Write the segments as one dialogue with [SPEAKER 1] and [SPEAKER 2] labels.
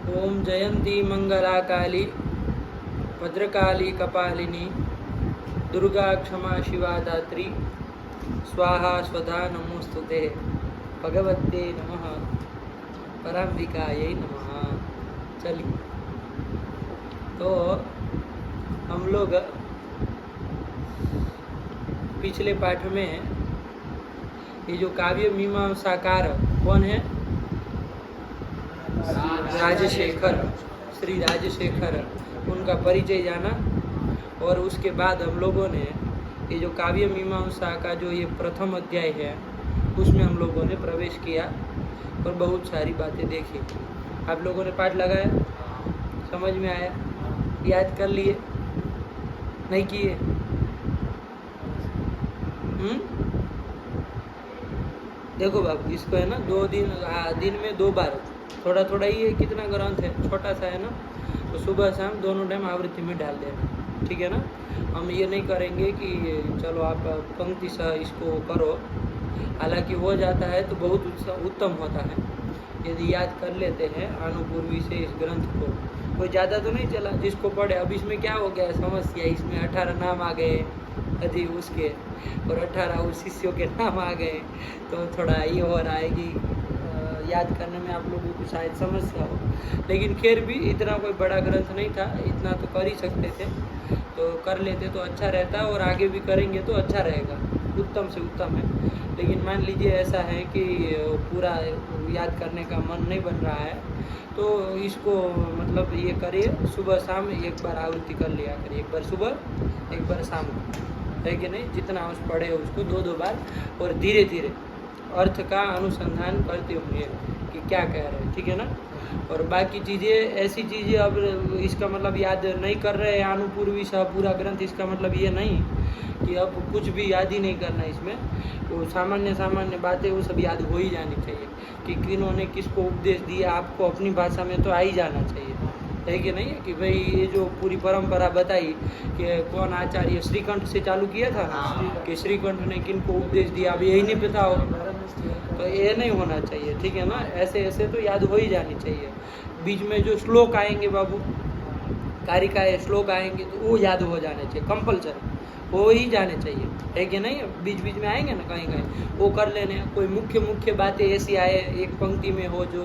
[SPEAKER 1] ओम जयंती मंगला काली भद्रकाली कपालिनी दुर्गा क्षमा शिवा दात्री स्वाहा स्वधा नमोस्तुते भगवते नमः पराम्बिकायै नमः। चलिए, तो हम लोग पिछले पाठ में ये जो काव्य मीमांसाकार कौन है, राजशेखर, श्री राजशेखर, उनका परिचय जाना। और उसके बाद हम लोगों ने ये जो काव्य मीमांसा का जो ये प्रथम अध्याय है उसमें हम लोगों ने प्रवेश किया और बहुत सारी बातें देखी। आप लोगों ने पाठ लगाया, समझ में आया, याद कर लिए, नहीं किए? देखो बाबू, इसको है ना दिन में 2 बार, थोड़ा थोड़ा ही है, कितना ग्रंथ है, छोटा सा है ना, तो सुबह शाम दोनों टाइम आवृत्ति में डाल देना, ठीक है ना। हम ये नहीं करेंगे कि चलो आप पंक्ति सा इसको करो, हालांकि हो जाता है तो बहुत उत्तम होता है यदि याद कर लेते हैं अनुपूर्वी से इस ग्रंथ को। कोई ज़्यादा तो नहीं चला जिसको पढ़े। अब इसमें क्या हो गया है समस्या, इसमें 18 नाम आ गए अभी उसके, और 18 उस शिष्यों के नाम आ गए, तो थोड़ा ये हो रहा है कि याद करने में आप लोगों को शायद समस्या हो। लेकिन खैर भी इतना कोई बड़ा ग्रंथ नहीं था, इतना तो कर ही सकते थे, तो कर लेते तो अच्छा रहता, और आगे भी करेंगे तो अच्छा रहेगा, उत्तम से उत्तम है। लेकिन मान लीजिए ऐसा है कि पूरा याद करने का मन नहीं बन रहा है, तो इसको मतलब ये करिए, सुबह शाम एक बार आवृत्ति कर लिया करिए, एक बार सुबह एक बार शाम को, है कि नहीं। जितना उस पढ़े उसको 2-2 बार, और धीरे धीरे अर्थ का अनुसंधान करते होंगे कि क्या कह रहे हैं, ठीक है ना। और बाकी चीज़ें ऐसी चीज़ें, अब इसका मतलब याद नहीं कर रहे हैं अनुपूर्वी सा पूरा ग्रंथ, इसका मतलब ये नहीं कि अब कुछ भी याद ही नहीं करना इसमें। वो सामान्य बातें वो सब याद हो ही जानी चाहिए कि किन्होंने किसको उपदेश दिया, आपको अपनी भाषा में तो आ ही जाना चाहिए, है कि नहीं। कि भाई ये जो पूरी परंपरा बताई कि कौन आचार्य श्रीकंठ से चालू किया था ना, कि श्रीकंठ ने किनको उपदेश दिया, अब यही नहीं पता हो तो ये नहीं होना चाहिए, ठीक है ना। ऐसे ऐसे तो याद हो ही जानी चाहिए। बीच में जो श्लोक आएंगे बाबू, कारिकाएँ श्लोक आएंगे तो वो याद हो जाने चाहिए, कंपलसरी हो ही जाने चाहिए, है कि नहीं। बीच बीच में आएंगे ना कहीं कहीं, वो कर लेने। कोई मुख्य बातें ऐसी आए एक पंक्ति में हो जो,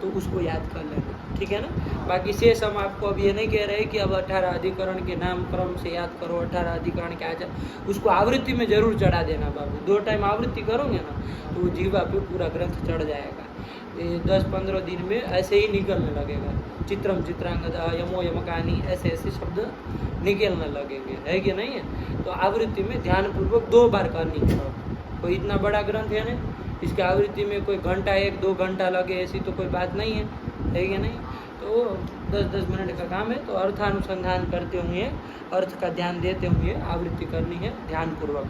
[SPEAKER 1] तो उसको याद कर लेना, ठीक है ना। बाकी शेष हम आपको अब ये नहीं कह रहे कि अब 18 अधिकरण के नाम क्रम से याद करो, 18 अधिकरण के आचार, उसको आवृत्ति में जरूर चढ़ा देना बाबू। 2 टाइम आवृत्ति करोगे ना तो वो जीवा पे पूरा ग्रंथ चढ़ जाएगा। 10-15 दिन में ऐसे ही निकलने लगेगा। चित्रम चित्रांगदा यमो यमकानी ऐसे ऐसे शब्द निकलने लगेंगे, है कि नहीं है। तो आवृत्ति में ध्यानपूर्वक 2 बार करनी है। कोई इतना बड़ा ग्रंथ है ना, इसकी आवृत्ति में कोई घंटा 1-2 घंटा लगे ऐसी तो कोई बात नहीं है कि नहीं। तो 10-10 मिनट का काम है, तो अर्थानुसंधान करते हुए, अर्थ का ध्यान देते हुए आवृत्ति करनी है ध्यानपूर्वक,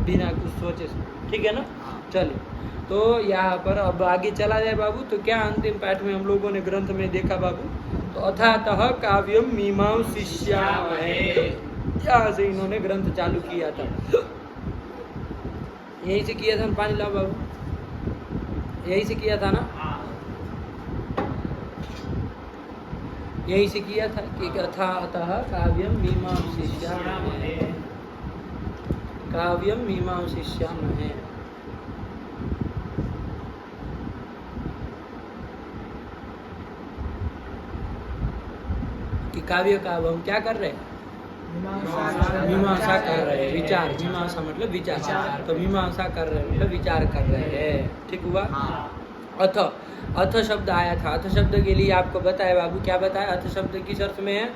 [SPEAKER 1] बिना कुछ सोचे से, ठीक है ना। चलिए, तो यहाँ पर अब आगे चला जाए बाबू। तो क्या अंतिम पाठ में हम लोगों ने ग्रंथ में देखा बाबू, तो अथातः काव्यम मीमांसिष्यामहे, यहाँ से इन्होंने ग्रंथ चालू किया था। यहीं से किया था, पानी लाओ बाबू, यहीं से किया था ना, यहीं से किया था कि अथातः काव्यम मीमांसिष्यामहे, काव्यम मीमांसिष्यामहे। कि काव्य का अब हम क्या कर रहे हैं, मीमांसा कर रहे हैं, विचार। मीमांसा मतलब विचार, तो मीमांसा कर रहे हैं मतलब विचार कर रहे हैं, ठीक हुआ। अथ शब्द आया था, अथ शब्द के लिए आपको बताया बाबू, क्या बताया, अथ शब्द किस अर्थ में है,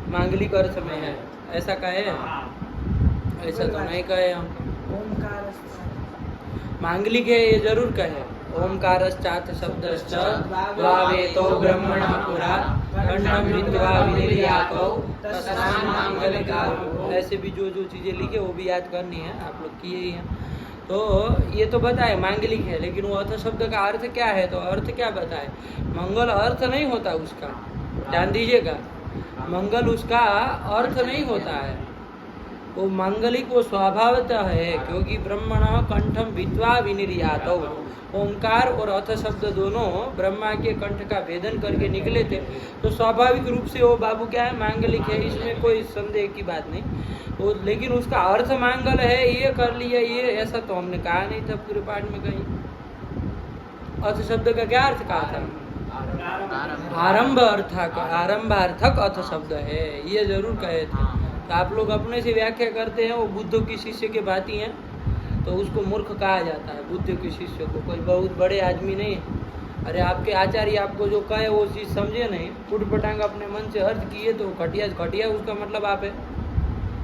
[SPEAKER 1] मांगलिक अर्थ में है, ऐसा कहे, ऐसा तो नहीं कहे हम, मांगलिक है ये जरूर कहे। ओंकारश्चाथ शब्दश्च वावेतो ब्रह्मणः पुरा कंठं भित्वा विनिर्यातो तस्मान् मांगलिकाः। ऐसे भी जो चीज़ें लिखे वो भी याद करनी है, आप लोग किए ही हैं। तो ये तो बताए मांगलिक है, लेकिन वो अर्थ शब्द का अर्थ क्या है, तो अर्थ क्या बताए, मंगल अर्थ नहीं होता उसका, ध्यान दीजिएगा, मंगल उसका अर्थ नहीं होता है, वो मांगलिक वो स्वभावतः है, क्योंकि ब्रह्मणः कंठम भित्वा विनिर्यातौ, ओंकार और अथ शब्द दोनों ब्रह्मा के कंठ का भेदन करके निकले थे, तो स्वाभाविक रूप से वो बाबू क्या है, मांगलिक है, इसमें कोई संदेह की बात नहीं। वो लेकिन उसका अर्थ मांगल है, ये कर लिया, ये ऐसा तो हमने कहा नहीं था पूरे पाठ में कहीं। अथ शब्द का क्या अर्थ कहा था? आरंभार्थक अथ शब्द है, ये जरूर कहे थे। तो आप लोग अपने से व्याख्या करते हैं, वो बुद्ध की शिष्य के भांति हैं, तो उसको मूर्ख कहा जाता है। बुद्ध के शिष्य को कोई बहुत बड़े आदमी नहीं है। अरे आपके आचार्य आपको जो कहे वो चीज़ समझे नहीं, उठपटांग अपने मन से अर्थ किए, तो घटिया घटिया उसका मतलब आप है।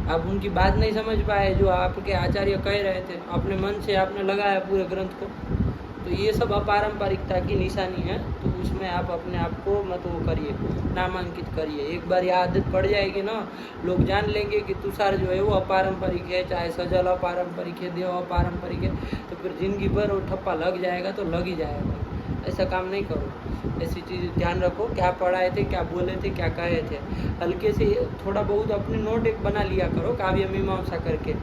[SPEAKER 1] आप उनकी बात नहीं समझ पाए जो आपके आचार्य कह रहे थे, अपने मन से आपने लगाया पूरे ग्रंथ को, तो ये सब अपारंपरिकता की निशानी है। तो उसमें आप अपने आप को मत वो करिए, नामांकित करिए। एक बार ये आदत पड़ जाएगी ना, लोग जान लेंगे कि तुषार जो है वो अपारंपरिक है, चाहे सजल अपारंपरिक है, देव अपारंपरिक है, तो फिर जिंदगी भर वो ठप्पा लग जाएगा, तो लग ही जाएगा। ऐसा काम नहीं करो, ऐसी चीज़ ध्यान रखो, क्या पढ़ाए थे, क्या बोले थे, क्या कहे थे। हल्के से थोड़ा बहुत अपने नोट एक बना लिया करो, काव्य मीमांसा करके,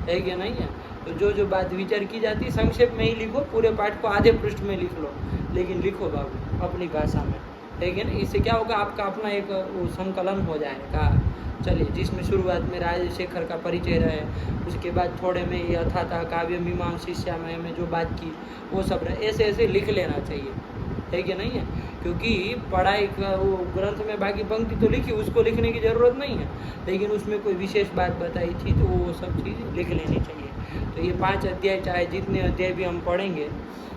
[SPEAKER 1] है क्या नहीं है। तो जो बात विचार की जाती है संक्षेप में ही लिखो, पूरे पाठ को आधे पृष्ठ में लिख लो, लेकिन लिखो बाबू अपनी भाषा में, ठीक है ना। इससे क्या होगा, आपका अपना एक वो संकलन हो जाएगा। चलिए, जिसमें शुरुआत में राजशेखर का परिचय रहे, उसके बाद थोड़े में ये था काव्य मीमांसा में जो बात की वो सब रहे, ऐसे ऐसे लिख लेना चाहिए, है कि नहीं है। क्योंकि पढ़ाई का वो ग्रंथ में बाकी पंक्ति तो लिखी, उसको लिखने की ज़रूरत नहीं है, लेकिन उसमें कोई विशेष बात बताई थी तो वो सब चीज़ लिख लेनी चाहिए। तो ये 5 अध्याय, चाहे जितने अध्याय भी हम पढ़ेंगे,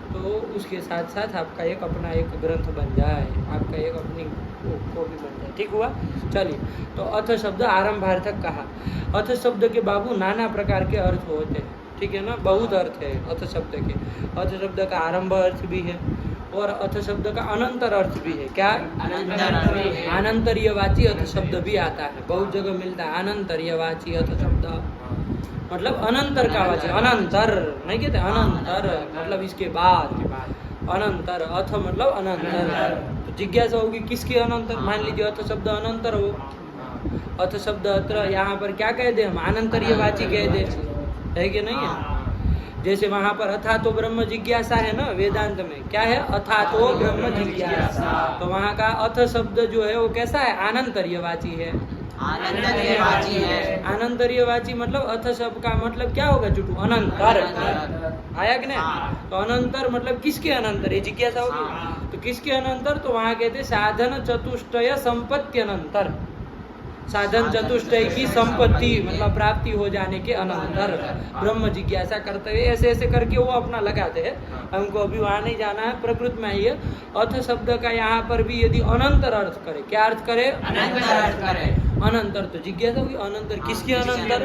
[SPEAKER 1] तो उसके साथ साथ आपका एक अपना एक ग्रंथ बन जाए, आपका एक अपनी कॉपी बन जाए। ठीक हुआ। चलिए, तो अथ शब्द आरंभार्थक कहा। अथ शब्द के बाबू नाना प्रकार के अर्थ होते हैं, ठीक है ना, बहुत अर्थ है अथ शब्द के। अथ शब्द का आरंभ अर्थ भी है और अथ शब्द का अनंतर अर्थ भी है। क्या? अनंतरीयवाची अथ शब्द भी आता है, बहुत जगह मिलता है अनंतरीयवाची अथ शब्द, मतलब अनंतर का वाची, अनंतर नहीं कहते, अनंतर मतलब इसके बाद, अनंतर, अथ मतलब अनंतर। तो जिज्ञासा होगी किसके अनंतर, मान लीजिए अथ शब्द अनंतर हो, अथ शब्द अत्र यहाँ पर क्या कह दे हम, अनंतरीयवाची कह दे, है कि नहीं है। जैसे वहाँ पर अथा तो ब्रह्म जिज्ञासा है ना, वेदांत में क्या है, अथा तो ब्रह्म जिज्ञासा, तो वहाँ का अथ शब्द जो है वो कैसा है, अनंतरीयवाची है।
[SPEAKER 2] आनंतरीयवाची है।
[SPEAKER 1] आनंतरीयवाची मतलब अथ शब्द का मतलब क्या होगा जुटू, अनंतर। आया कि नहीं। तो अनंतर मतलब किसके अनंतर, ये जिज्ञासा होगी। तो किसके अनंतर, तो वहाँ कहते साधन चतुष्टय संपत्ति अनंतर, साधन चतुष्टय की संपत्ति मतलब प्राप्ति हो जाने के अनंतर ब्रह्म जिज्ञासा करते हुए ऐसे ऐसे करके वो अपना लगाते हैं। हमको अभी वहाँ नहीं जाना है, प्रकृति में आइए। अथ शब्द का यहाँ पर भी यदि अनंतर अर्थ करे, क्या अर्थ करे,
[SPEAKER 2] अनंतर अर्थ करे,
[SPEAKER 1] अनंतर, तो जिज्ञासा होगी अनंतर किसके अनंतर,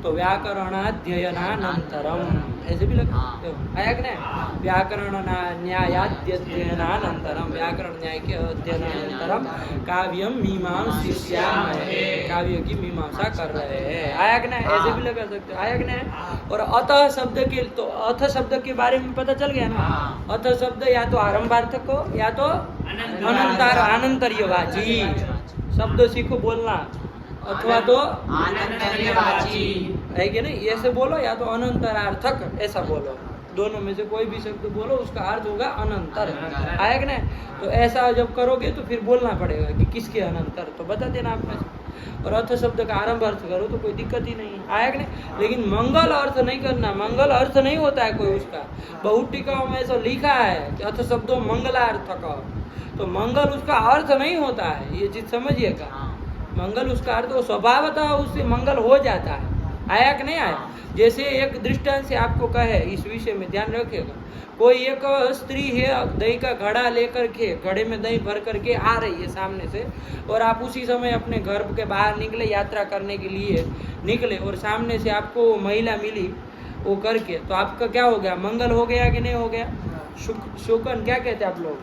[SPEAKER 1] तो व्याकरणाध्ययनानंतरम, ऐसे भी लगा आया कि नहीं, व्याकरण न्यायाध्ययनानंतरम, व्याकरण न्याय के अध्ययनानंतरम काव्यम मीमांसिष्यामहे, काव्य की मीमांसा कर रहे हैं। आया कि नहीं, ऐसे भी लगा सकते, आया कि नहीं। और अतः शब्द के, तो अथ शब्द के बारे में पता चल गया ना। अथ शब्द या तो आरंभार्थक हो या तो अनंतर, अनंतरीयवाची शब्द सीखो बोलना, अथवा तो
[SPEAKER 2] आनंतरीयवाची,
[SPEAKER 1] है कि नहीं, ऐसे बोलो, या तो अनंतरार्थक ऐसा बोलो, दोनों में से कोई भी शब्द बोलो उसका अर्थ होगा अनंतर। आया कि नहीं। तो ऐसा जब करोगे तो फिर बोलना पड़ेगा कि किसके अनंतर, तो बता देना आप में से। और अर्थ शब्द का आरंभ अर्थ करो तो कोई दिक्कत ही नहीं है। आया कि नहीं। लेकिन मंगल अर्थ नहीं करना, मंगल अर्थ नहीं होता है कोई उसका। बहुत टीकाओं में ऐसा लिखा है कि अर्थ शब्दों मंगलार्थक, तो मंगल उसका अर्थ नहीं होता है, ये चीज समझिएगा। मंगल उसका अर्थ वो स्वभावतः उससे मंगल हो जाता है। आया कि नहीं आया। जैसे एक दृष्टांत से आपको कहे, इस विषय में ध्यान रखिएगा। कोई एक स्त्री है, दही का घड़ा लेकर के, घड़े में दही भर करके आ रही है सामने से, और आप उसी समय अपने घर के बाहर निकले, यात्रा करने के लिए निकले, और सामने से आपको महिला मिली वो करके, तो आपका क्या हो गया, मंगल हो गया कि नहीं हो गया। शोकन क्या कहते हैं आप लोग?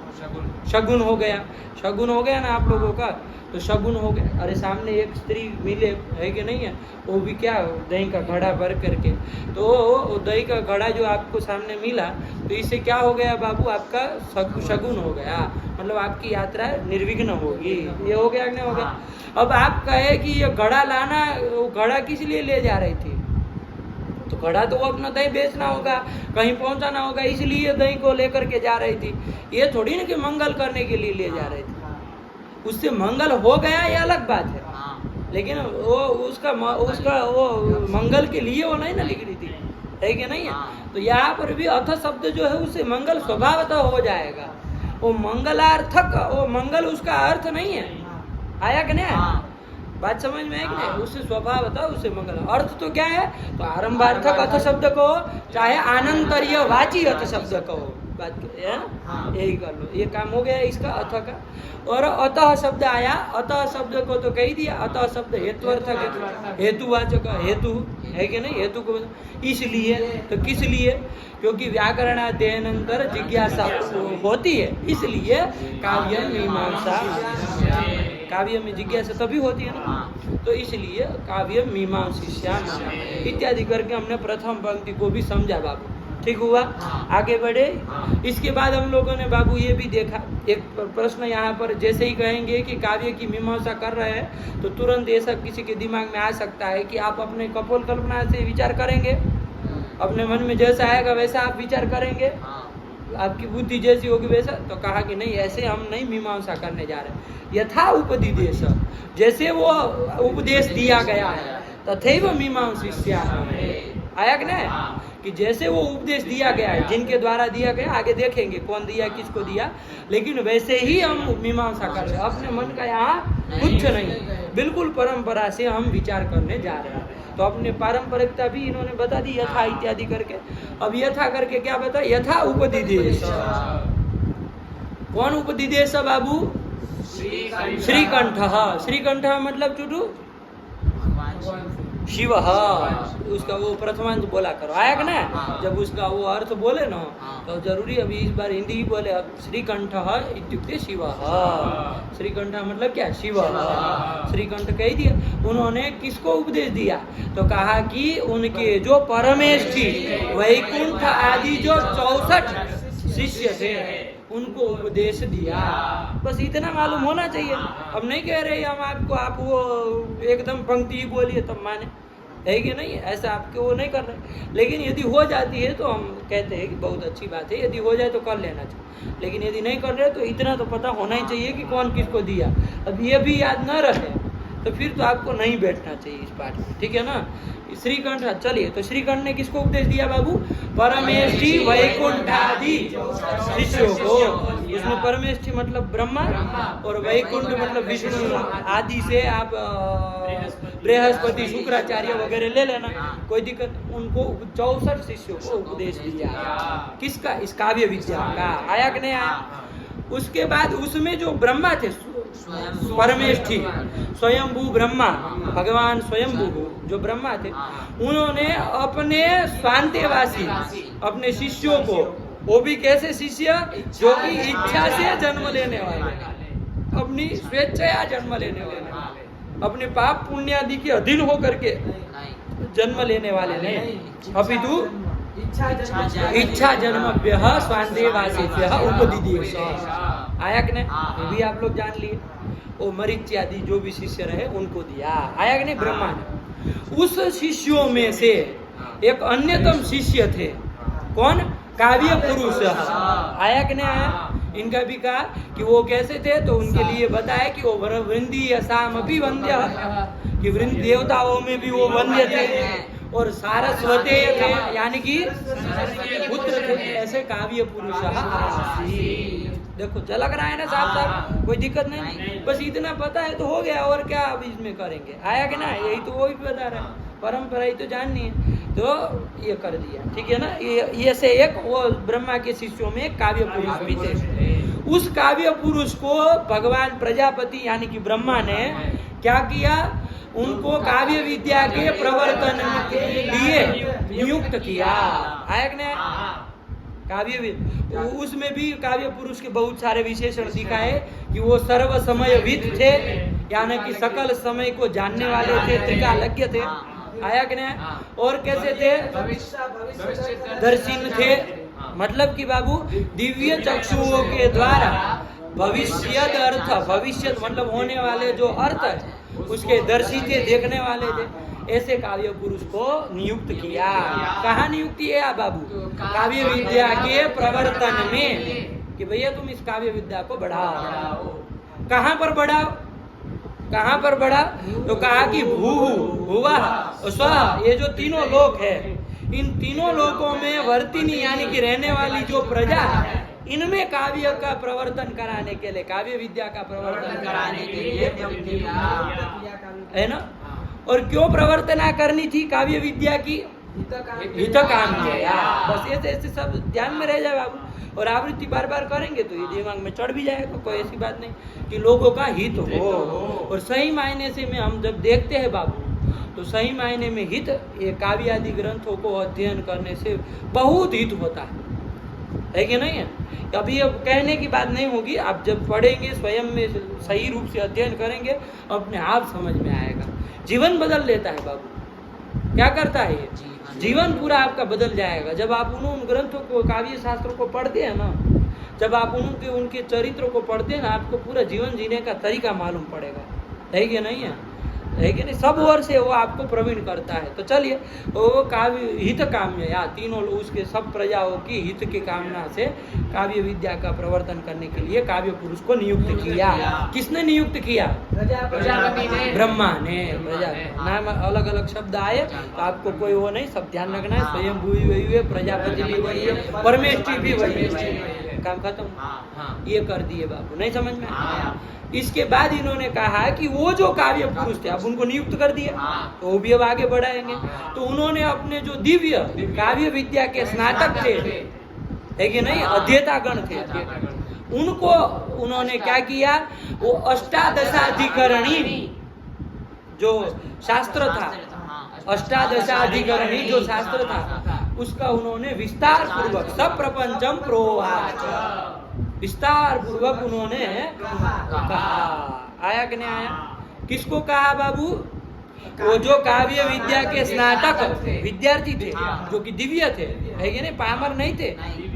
[SPEAKER 1] शगुन हो गया। शगुन हो गया ना आप लोगों का, तो शगुन हो गया। अरे सामने एक स्त्री मिले है कि नहीं है, वो भी क्या दही का घड़ा भर करके, तो वो दही का घड़ा जो आपको सामने मिला, तो इससे क्या हो गया बाबू? आपका शगुन हो गया, मतलब आपकी यात्रा निर्विघ्न होगी। ये हो गया कि नहीं हो गया? अब आप कहे कि ये घड़ा लाना, वो घड़ा किस लिए ले जा रही थी? तो घड़ा तो वो अपना दही बेचना होगा, कहीं पहुंचाना होगा, इसलिए दही को लेकर के जा रही थी। ये थोड़ी ना कि मंगल करने के लिए ले जा रही थी। उससे मंगल हो गया ये अलग बात है, लेकिन वो उसका वो मंगल के लिए वो नहीं ना लिख रही थी, है कि नहीं है? तो यहाँ पर भी अथ शब्द जो है उससे मंगल स्वभावतः हो जाएगा। वो मंगलार्थक, वो मंगल उसका अर्थ नहीं है। आया कि नहीं? बात समझ में है कि नहीं? उससे स्वभावतः उससे मंगल अर्थ तो क्या है? तो आरंभार्थक अथ शब्द को, चाहे आनंतर्य वाची अथ शब्द कहो, बात यही कर लो। ये काम हो गया इसका अथ का। और अतः शब्द आया, अतः शब्द को तो कह दिया। अतः शब्द हेतुअर्थक, हेतुवाचक, हेतु है कि नहीं? हेतु को इसलिए, तो किस लिए? क्योंकि व्याकरणाध्ययनंतर जिज्ञासा होती है, इसलिए काव्य मीमांसा, काव्य में जिज्ञासा तभी होती है ना, तो इसलिए काव्य मीमांसिष्याम इत्यादि करके हमने प्रथम पंक्ति को भी समझा बाबू। ठीक हुआ? आगे बढ़े। इसके बाद हम लोगों ने बाबू ये भी देखा, एक प्रश्न यहाँ पर जैसे ही कहेंगे कि काव्य की मीमांसा कर रहे हैं, तो तुरंत ऐसा किसी के दिमाग में आ सकता है कि आप अपने कपोल कल्पना से विचार करेंगे, अपने मन में जैसा आएगा वैसा आप विचार करेंगे, आपकी बुद्धि जैसी होगी वैसा। तो कहा कि नहीं, ऐसे हम नहीं मीमांसा करने जा रहे। यथा उपदिदेश, जैसे वो उपदेश दिया गया है, तथैव मीमांसिष्यामः। आया कि नहीं? कि जैसे वो उपदेश दिया गया है, जिनके द्वारा दिया गया, आगे देखेंगे कौन दिया, किसको दिया, लेकिन वैसे ही हम मीमांसा कर रहे हैं। अपने मन का यहाँ कुछ नहीं, बिल्कुल परंपरा से हम विचार करने जा रहे हैं। तो अपने पारंपरिकता भी इन्होंने बता दी, यथा इत्यादि करके। अब यथा करके क्या बता? यथा उपदिदेश। कौन उपदिदेश बाबू? श्रीकंठ। श्रीकंठ मतलब चुटू शिव, उसका वो प्रथमांत बोला करो। आया कि ना? जब उसका वो अर्थ बोले ना, तो जरूरी अभी इस बार हिंदी ही बोले। अब श्रीकंठ इत्युक्ते शिव। श्रीकंठ मतलब क्या? शिव। श्रीकंठ कह दिया। उन्होंने किसको उपदेश दिया? तो कहा कि उनके जो परमेष्ठी वैकुंठ आदि जो 64 शिष्य थे, उनको उपदेश दिया। बस इतना मालूम होना चाहिए। अब नहीं कह रहे हम आपको, आप वो एकदम पंक्ति ही बोलिए तब माने, है कि नहीं? ऐसा आपके वो नहीं कर रहे। लेकिन यदि हो जाती है तो हम कहते हैं कि बहुत अच्छी बात है, यदि हो जाए तो कर लेना चाहिए। लेकिन यदि नहीं कर रहे तो इतना तो पता होना ही चाहिए कि कौन किसको दिया। अब ये भी याद न रहे तो फिर तो आपको नहीं बैठना चाहिए इस पाठ में, ठीक है ना? श्रीकंठ, चलिए, तो श्रीकंठ ने किसको उपदेश दिया बाबू? परमेष्ठी वैकुंठादि शिष्यों को। इसमें परमेष्ठी मतलब ब्रह्मा, और वैकुंठ मतलब विष्णु आदि से आप बृहस्पति, शुक्राचार्य वगैरह ले लेना, कोई दिक्कत। उनको 64 शिष्यों को उपदेश दिया। किसका? इस काव्य विद्या का। आया कि नहीं आया? उसके बाद उसमें जो ब्रह्मा थे, परमेष्ठी स्वयंभू ब्रह्मा, भगवान स्वयंभू जो ब्रह्मा थे, उन्होंने अपने स्वांतेवासी अपने शिष्यों को, वो भी कैसे शिष्य? जो कि इच्छा से जन्म लेने वाले, अपनी स्वेच्छा जन्म लेने वाले, अपने पाप पुण्य आदि के अधीन होकर के जन्म लेने वाले नहीं, अपितु इच्छा जन्मभ्य स्वांतेवासेभ्यः उपदिदेश। आया कि नहीं? ये भी आप लोग जान लिए। वो मरीच आदि जो भी शिष्य रहे उनको दिया। आया कि नहीं? ब्रह्मा ने। उस शिष्यों में से एक अन्यतम शिष्य थे, कौन? काव्य पुरुष। आया कि नहीं आया? इनका भी कहा कि वो कैसे थे, तो उनके लिए बताया कि वो वृंदी यसाम अपि वंद्य, कि वृंद देवताओं में भी वो वंद्य थे, और सारस्वते थे, यानी कि पुत्र थे। ऐसे काव्य पुरुष। देखो झलक रहा है ना साफ साफ, कोई दिक्कत नहीं। बस इतना पता है तो हो गया, और क्या अब इसमें करेंगे? आया कि ना? यही तो वो भी बता रहा है, परंपरा ही तो जाननी है, तो ये कर दिया, ठीक है ना? ये से एक वो ब्रह्मा के शिष्यों में काव्य पुरुष भी थे। उस काव्य पुरुष को भगवान प्रजापति यानी कि ब्रह्मा ने क्या किया? उनको काव्य विद्या के प्रवर्तन के लिए नियुक्त किया। आया कि नहीं? उसमें भी काव्य पुरुष के बहुत सारे विशेषण दिखाए कि वो सर्व समयविद थे, यानी कि सकल समय को जानने वाले थे, त्रिकालज्ञ थे। आया कि नहीं? और कैसे थे? दर्शिन थे, मतलब कि बाबू दिव्य चक्षुओं के द्वारा भविष्यत अर्थ, भविष्यत मतलब होने वाले जो अर्थ है उसके दर्शी थे, देखने वाले थे। ऐसे काव्य पुरुष को नियुक्त किया। कहाँ नियुक्त किया बाबू? काव्य विद्या के प्रवर्तन में, कि भैया तुम इस काव्य विद्या को बढ़ाओ। कहाँ पर बढ़ाओ? कहाँ पर बढ़ा? तो कहा कि भू हुआ स्व, ये जो तीनों लोक है, इन तीनों लोकों में वर्तिनी यानी कि रहने वाली जो प्रजा है, इनमें काव्य का प्रवर्तन कराने के लिए, काव्य विद्या का प्रवर्तन कराने के लिए है ना। और क्यों प्रवर्तना करनी थी काव्य विद्या की? हित काम किया। बस ऐसे सब ध्यान में रह जाए बाबू। और आवृत्ति बार बार करेंगे तो ये दिमाग में चढ़ भी जाएगा, कोई ऐसी बात नहीं, कि लोगों का हित हो। और सही मायने से में हम जब देखते हैं बाबू, तो सही मायने में हित, ये काव्य आदि ग्रंथों को अध्ययन करने से बहुत हित होता है कि नहीं है? अभी अब कहने की बात नहीं होगी, आप जब पढ़ेंगे, स्वयं में सही रूप से अध्ययन करेंगे, अपने आप समझ में आएगा। जीवन बदल लेता है बाबू। क्या करता है ये? जीवन पूरा आपका बदल जाएगा जब आप उन ग्रंथों को, काव्य शास्त्रों को पढ़ते हैं ना, जब आप उनके चरित्रों को पढ़ते हैं ना, आपको पूरा जीवन जीने का तरीका मालूम पड़ेगा, है कि नहीं है? है कि नहीं? सब ओर से वो आपको प्रवीण करता है। तो चलिए, वो काव्य हित काम्य, या तीनों उसके सब प्रजाओं की हित की कामना से काव्य विद्या का प्रवर्तन करने के लिए काव्य पुरुष को नियुक्त किया। किसने नियुक्त किया?
[SPEAKER 2] प्रजापति ने।
[SPEAKER 1] ब्रह्मा ने। प्रजा नाम अलग अलग शब्द आए तो आपको कोई वो नहीं, सब ध्यान रखना है। स्वयं भूमि वही हुए, प्रजापति भी वही है, परमेष्ठी भी वही है। काम खत्म। ये कर दिए बाबू, नहीं समझ में आया? इसके बाद इन्होंने कहा कि वो जो काव्य पुरुष थे, अब उनको नियुक्त कर दिया, तो वो भी अब आगे बढ़ाएंगे। तो उन्होंने अपने जो दिव्य काव्य विद्या के स्नातक थे, है कि नहीं, अध्येतागण थे, उनको उन्होंने क्या किया? वो अष्टादशाधिकरणी जो शास्त्र था, अष्टादशाधिकरणी जो शास्त्र था, उसका उन्होंने विस्तार पूर्वक सप्रपंचम प्रोवाच, विस्तार पूर्वक उन्होंने कहा। आया कि नहीं आया? किसको कहा बाबू? वो जो काव्य विद्या के स्नातक विद्यार्थी थे, जो कि दिव्य थे, है कि नहीं, पामर नहीं थे,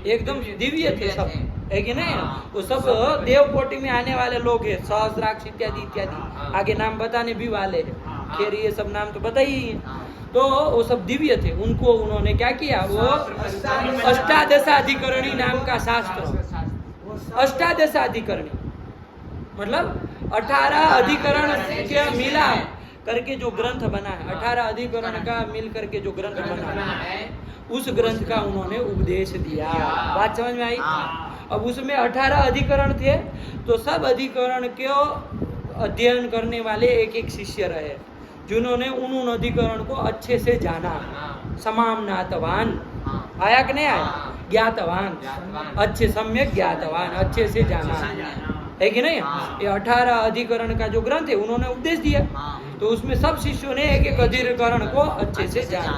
[SPEAKER 1] एकदम दिव्य थे सब, है कि नहीं? वो सब देवकोटि में आने वाले लोग हैं, सहस्राक्ष इत्यादि इत्यादि, आगे नाम बताने भी वाले हैं, खैर ये सब नाम तो पता ही है। तो वो सब दिव्य थे, उनको उन्होंने क्या किया? वो अष्टादशाधिकरणी नाम का शास्त्र, अष्टादशाधिकरणी मतलब 18 अधिकरण के मिला करके जो ग्रंथ बना है, 18 अधिकरण का मिल करके जो ग्रंथ बना है, उस ग्रंथ का उन्होंने उपदेश दिया। बात समझ में आई? अब उसमें 18 अधिकरण थे, तो सब अधिकरण के अध्ययन करने वाले एक एक शिष्य रहे, जिन्होंने उन अधिकरण को अच्छे से जाना। समाम्नातवान, आया कि नहीं आया? ज्ञातवान, अच्छे सम्यक ज्ञातवान, अच्छे से जाना, है कि नहीं? ये 18 अधिकरण का जो ग्रंथ है, उन्होंने उपदेश दिया, तो उसमें सब शिष्यों ने एक एक अधिकरण को अच्छे से जाना।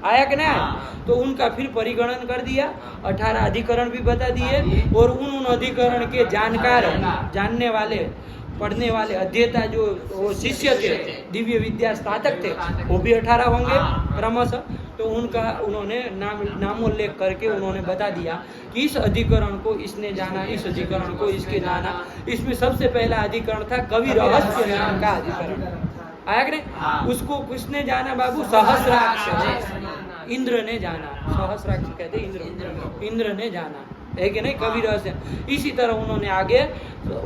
[SPEAKER 1] आया कि नहीं आया? तो उनका फिर परिगणन कर दिया, 18 अधिकरण भी बता दिए, और उन अधिकरण के जानकार, जानने वाले, पढ़ने वाले अध्येता जो वो शिष्य थे, दिव्य विद्या स्नातक थे, वो भी 18 होंगे क्रमशः। तो उनका उन्होंने नामोल्लेख करके उन्होंने बता दिया कि इस अधिकरण को इसने जाना, इस अधिकरण को इसके जाना। इसमें सबसे पहला अधिकरण था कवि रहस्य नाम का अधिकरण, आया कि नहीं? उसको किसने जाना बाबू? सहस्राक्ष, इंद्र ने जाना। सहस्राक्ष कहते इंद्र ने जाना, है कि नहीं? कवि रहस्य। इसी तरह उन्होंने आगे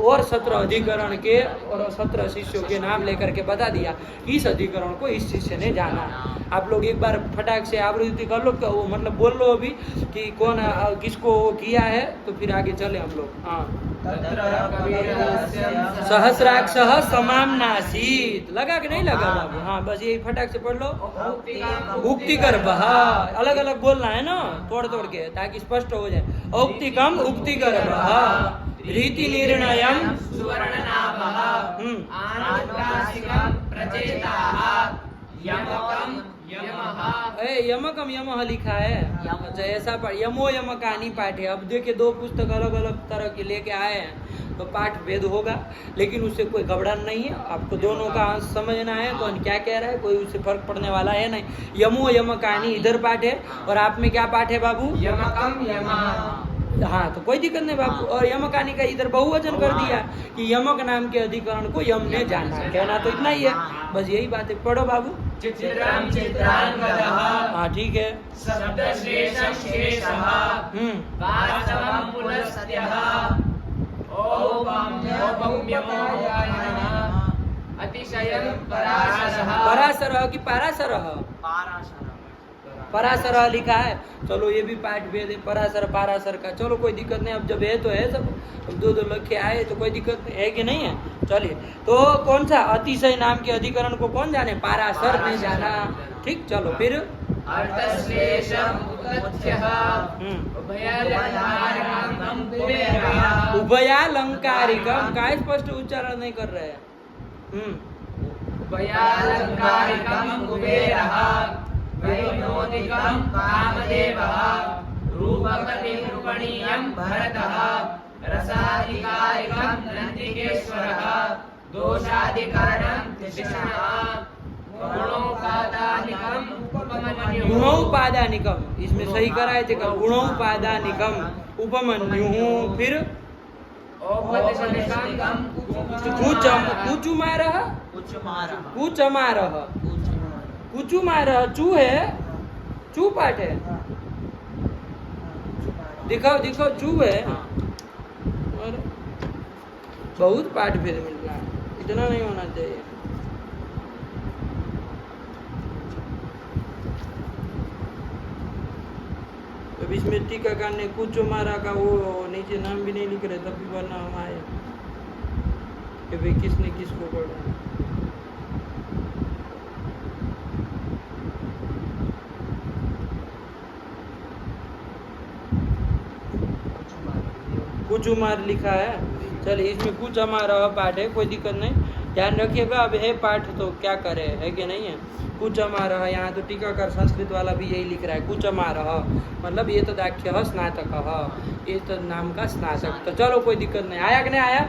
[SPEAKER 1] और 17 अधिकरण के और 17 शिष्यों के नाम लेकर के बता दिया कि इस अधिकरण को इस शिष्य ने जाना। आप लोग एक बार फटाक से आवृत्ति कर लो, वो मतलब बोल लो अभी कि कौन किसको किया है, तो फिर आगे चले हम लोग। हाँ, सहस्राक्ष समाम्नासीत, लगा कि नहीं लगा बाबू? हाँ, बस यही फटाक से पढ़ लो। उक्तिगर्भ, अलग अलग बोलना है ना, तोड़ तोड़ के, ताकि स्पष्ट हो जाए। औक्तिकम उक्तिगर्भ, रीति निर्णयम
[SPEAKER 2] सुवर्णनाभः, आनंदासिकं प्रचेताः, यमकं यमः,
[SPEAKER 1] यमकम यमः लिखा है। अच्छा ऐसा यमो यमकानी पाठ है। अब देखिए दो पुस्तक अलग अलग तरह के लेके आए हैं तो पाठ भेद होगा, लेकिन उससे कोई घबराना नहीं है। आपको दोनों का अंश समझना है, कौन क्या कह रहा है, कोई उससे फर्क पड़ने वाला है नहीं। यमो यमकानी इधर पाठ है और आप में क्या पाठ है बाबू?
[SPEAKER 2] यमकम यमः।
[SPEAKER 1] हाँ तो कोई दिक्कत नहीं बाबू। और यमकानी का इधर बहुवचन कर दिया कि यमक नाम के अधिकरण को यम ने जाना, कहना तो इतना ही है, बस यही बात है। पढ़ो बाबू।
[SPEAKER 2] चित्रम चित्रान्वदः।
[SPEAKER 1] हाँ ठीक है।
[SPEAKER 2] शब्दश्लेषं शेषः। वास्तवं पुनस्त्यः। औपम्योपम्यमोपायनः। अतिशयं पराशरः।
[SPEAKER 1] पराशरः की पाराशरः? पराशरः लिखा है। चलो ये भी पाठ भेद है, पराशर पाराशर का। चलो कोई दिक्कत नहीं, अब जब है तो है सब। अब दो दो लखे आए तो कोई दिक्कत नहीं है कि नहीं है। चलिए तो कौन सा अतिशय नाम के अधिकरण को कौन जाने? पाराशर ने जाना। ठीक चलो फिर
[SPEAKER 2] अर्थश्लेषं उपतथ्यः। उभयालंकारिकं कुबेरः।
[SPEAKER 1] उभयालंकारिकम का स्पष्ट उच्चारण नहीं कर रहे हैं।
[SPEAKER 2] उभयालंकारिकं कुबेरः। वैनोदिकं कामदेवः। रूपकनिरूपणीयं भरतः। रसाधिकारिकं नन्दिकेश्वरः। दोषाधिकरणं कृष्णः। गुणोपादानिकं उपमन्युः।
[SPEAKER 1] गुणोपादानिकम इसमें सही कराए थे कल। गुणोपादानिकम उपमन्यु। फिर
[SPEAKER 2] औपनिषदिकं
[SPEAKER 1] कुचुमारः। कुचमारः कुचुमारः चू है, चू पाठ है। दिखाओ दिखाओ चू है। और बहुत पाठ भेद मिल रहा है, इतना नहीं होना चाहिए। अब इसमें टीकाकार ने कुचुमारा का वो नीचे नाम भी नहीं लिख रहे, तब भी वरना हम आए कि भाई किसने किसको पढ़ा। कुचुमार लिखा है। चलिए इसमें कुचमारा पाठ है, कोई दिक्कत नहीं, ध्यान रखिएगा। अब है पाठ तो क्या करे, है कि नहीं है। कुचमारः, यहाँ तो टीकाकार संस्कृत वाला भी यही लिख रहा है कुचमारः, मतलब ये तो दाख्य स्नातकः, ये तो नाम का स्नातक। तो चलो कोई दिक्कत नहीं, आया कि नहीं आया।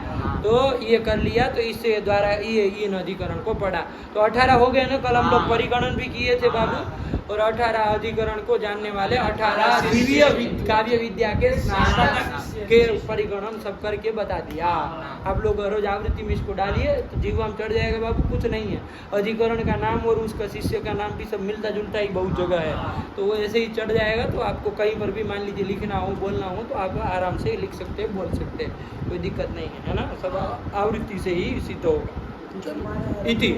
[SPEAKER 1] तो ये कर लिया, तो इससे द्वारा ये इन अधिकरण को पढ़ा। तो 18 हो गए ना, कल हम लोग परिगणन भी किए थे बाबू। और 18 अधिकरण को जानने वाले 18 दिव्य काव्य विद्या के स्नातक के परिगणन सब करके बता दिया। आप लोग रोज आवृत्ति में इसको डालिए तो जीवा में चढ़ जाएगा बाबू, कुछ नहीं है। अधिकरण का नाम और उसका शिष्य का नाम भी सब मिलता जुलता ही बहुत जगह है, तो वो ऐसे ही चढ़ जाएगा। तो आपको कहीं पर भी मान लीजिए लिखना हो, बोलना हो, तो आप आराम से लिख सकते हैं, बोल सकते हैं, कोई दिक्कत नहीं है, है ना। सब आवृत्ति से ही सिद्ध होगा। इति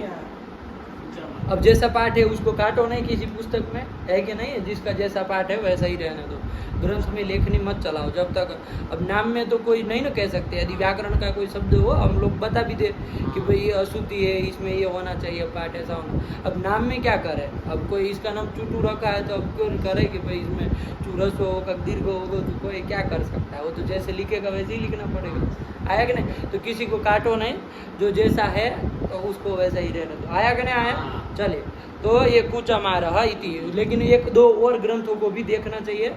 [SPEAKER 1] अब जैसा पाठ है उसको काटो नहीं किसी पुस्तक में, है कि नहीं। जिसका जैसा पाठ है वैसा ही रहने दो, ग्रंथ में लेखनी मत चलाओ जब तक। अब नाम में तो कोई नहीं ना कह सकते, यदि व्याकरण का कोई शब्द हो हम लोग बता भी दे कि भाई ये अशुद्धि है, इसमें ये होना चाहिए, पाठ ऐसा होना। अब नाम में क्या करे, अब कोई इसका नाम चूटू रखा है तो अब क्यों करे कि भाई इसमें चूरस होगा दीर्घ होगा, तो कोई क्या कर सकता है। वो तो जैसे लिखेगा वैसे ही लिखना पड़ेगा, आया कि नहीं। तो किसी को काटो नहीं, जो जैसा है तो उसको वैसा ही रहने दो, आया कि नहीं आया। चलिए तो ये कुचमारः इति। लेकिन एक दो और ग्रंथों को भी देखना चाहिए,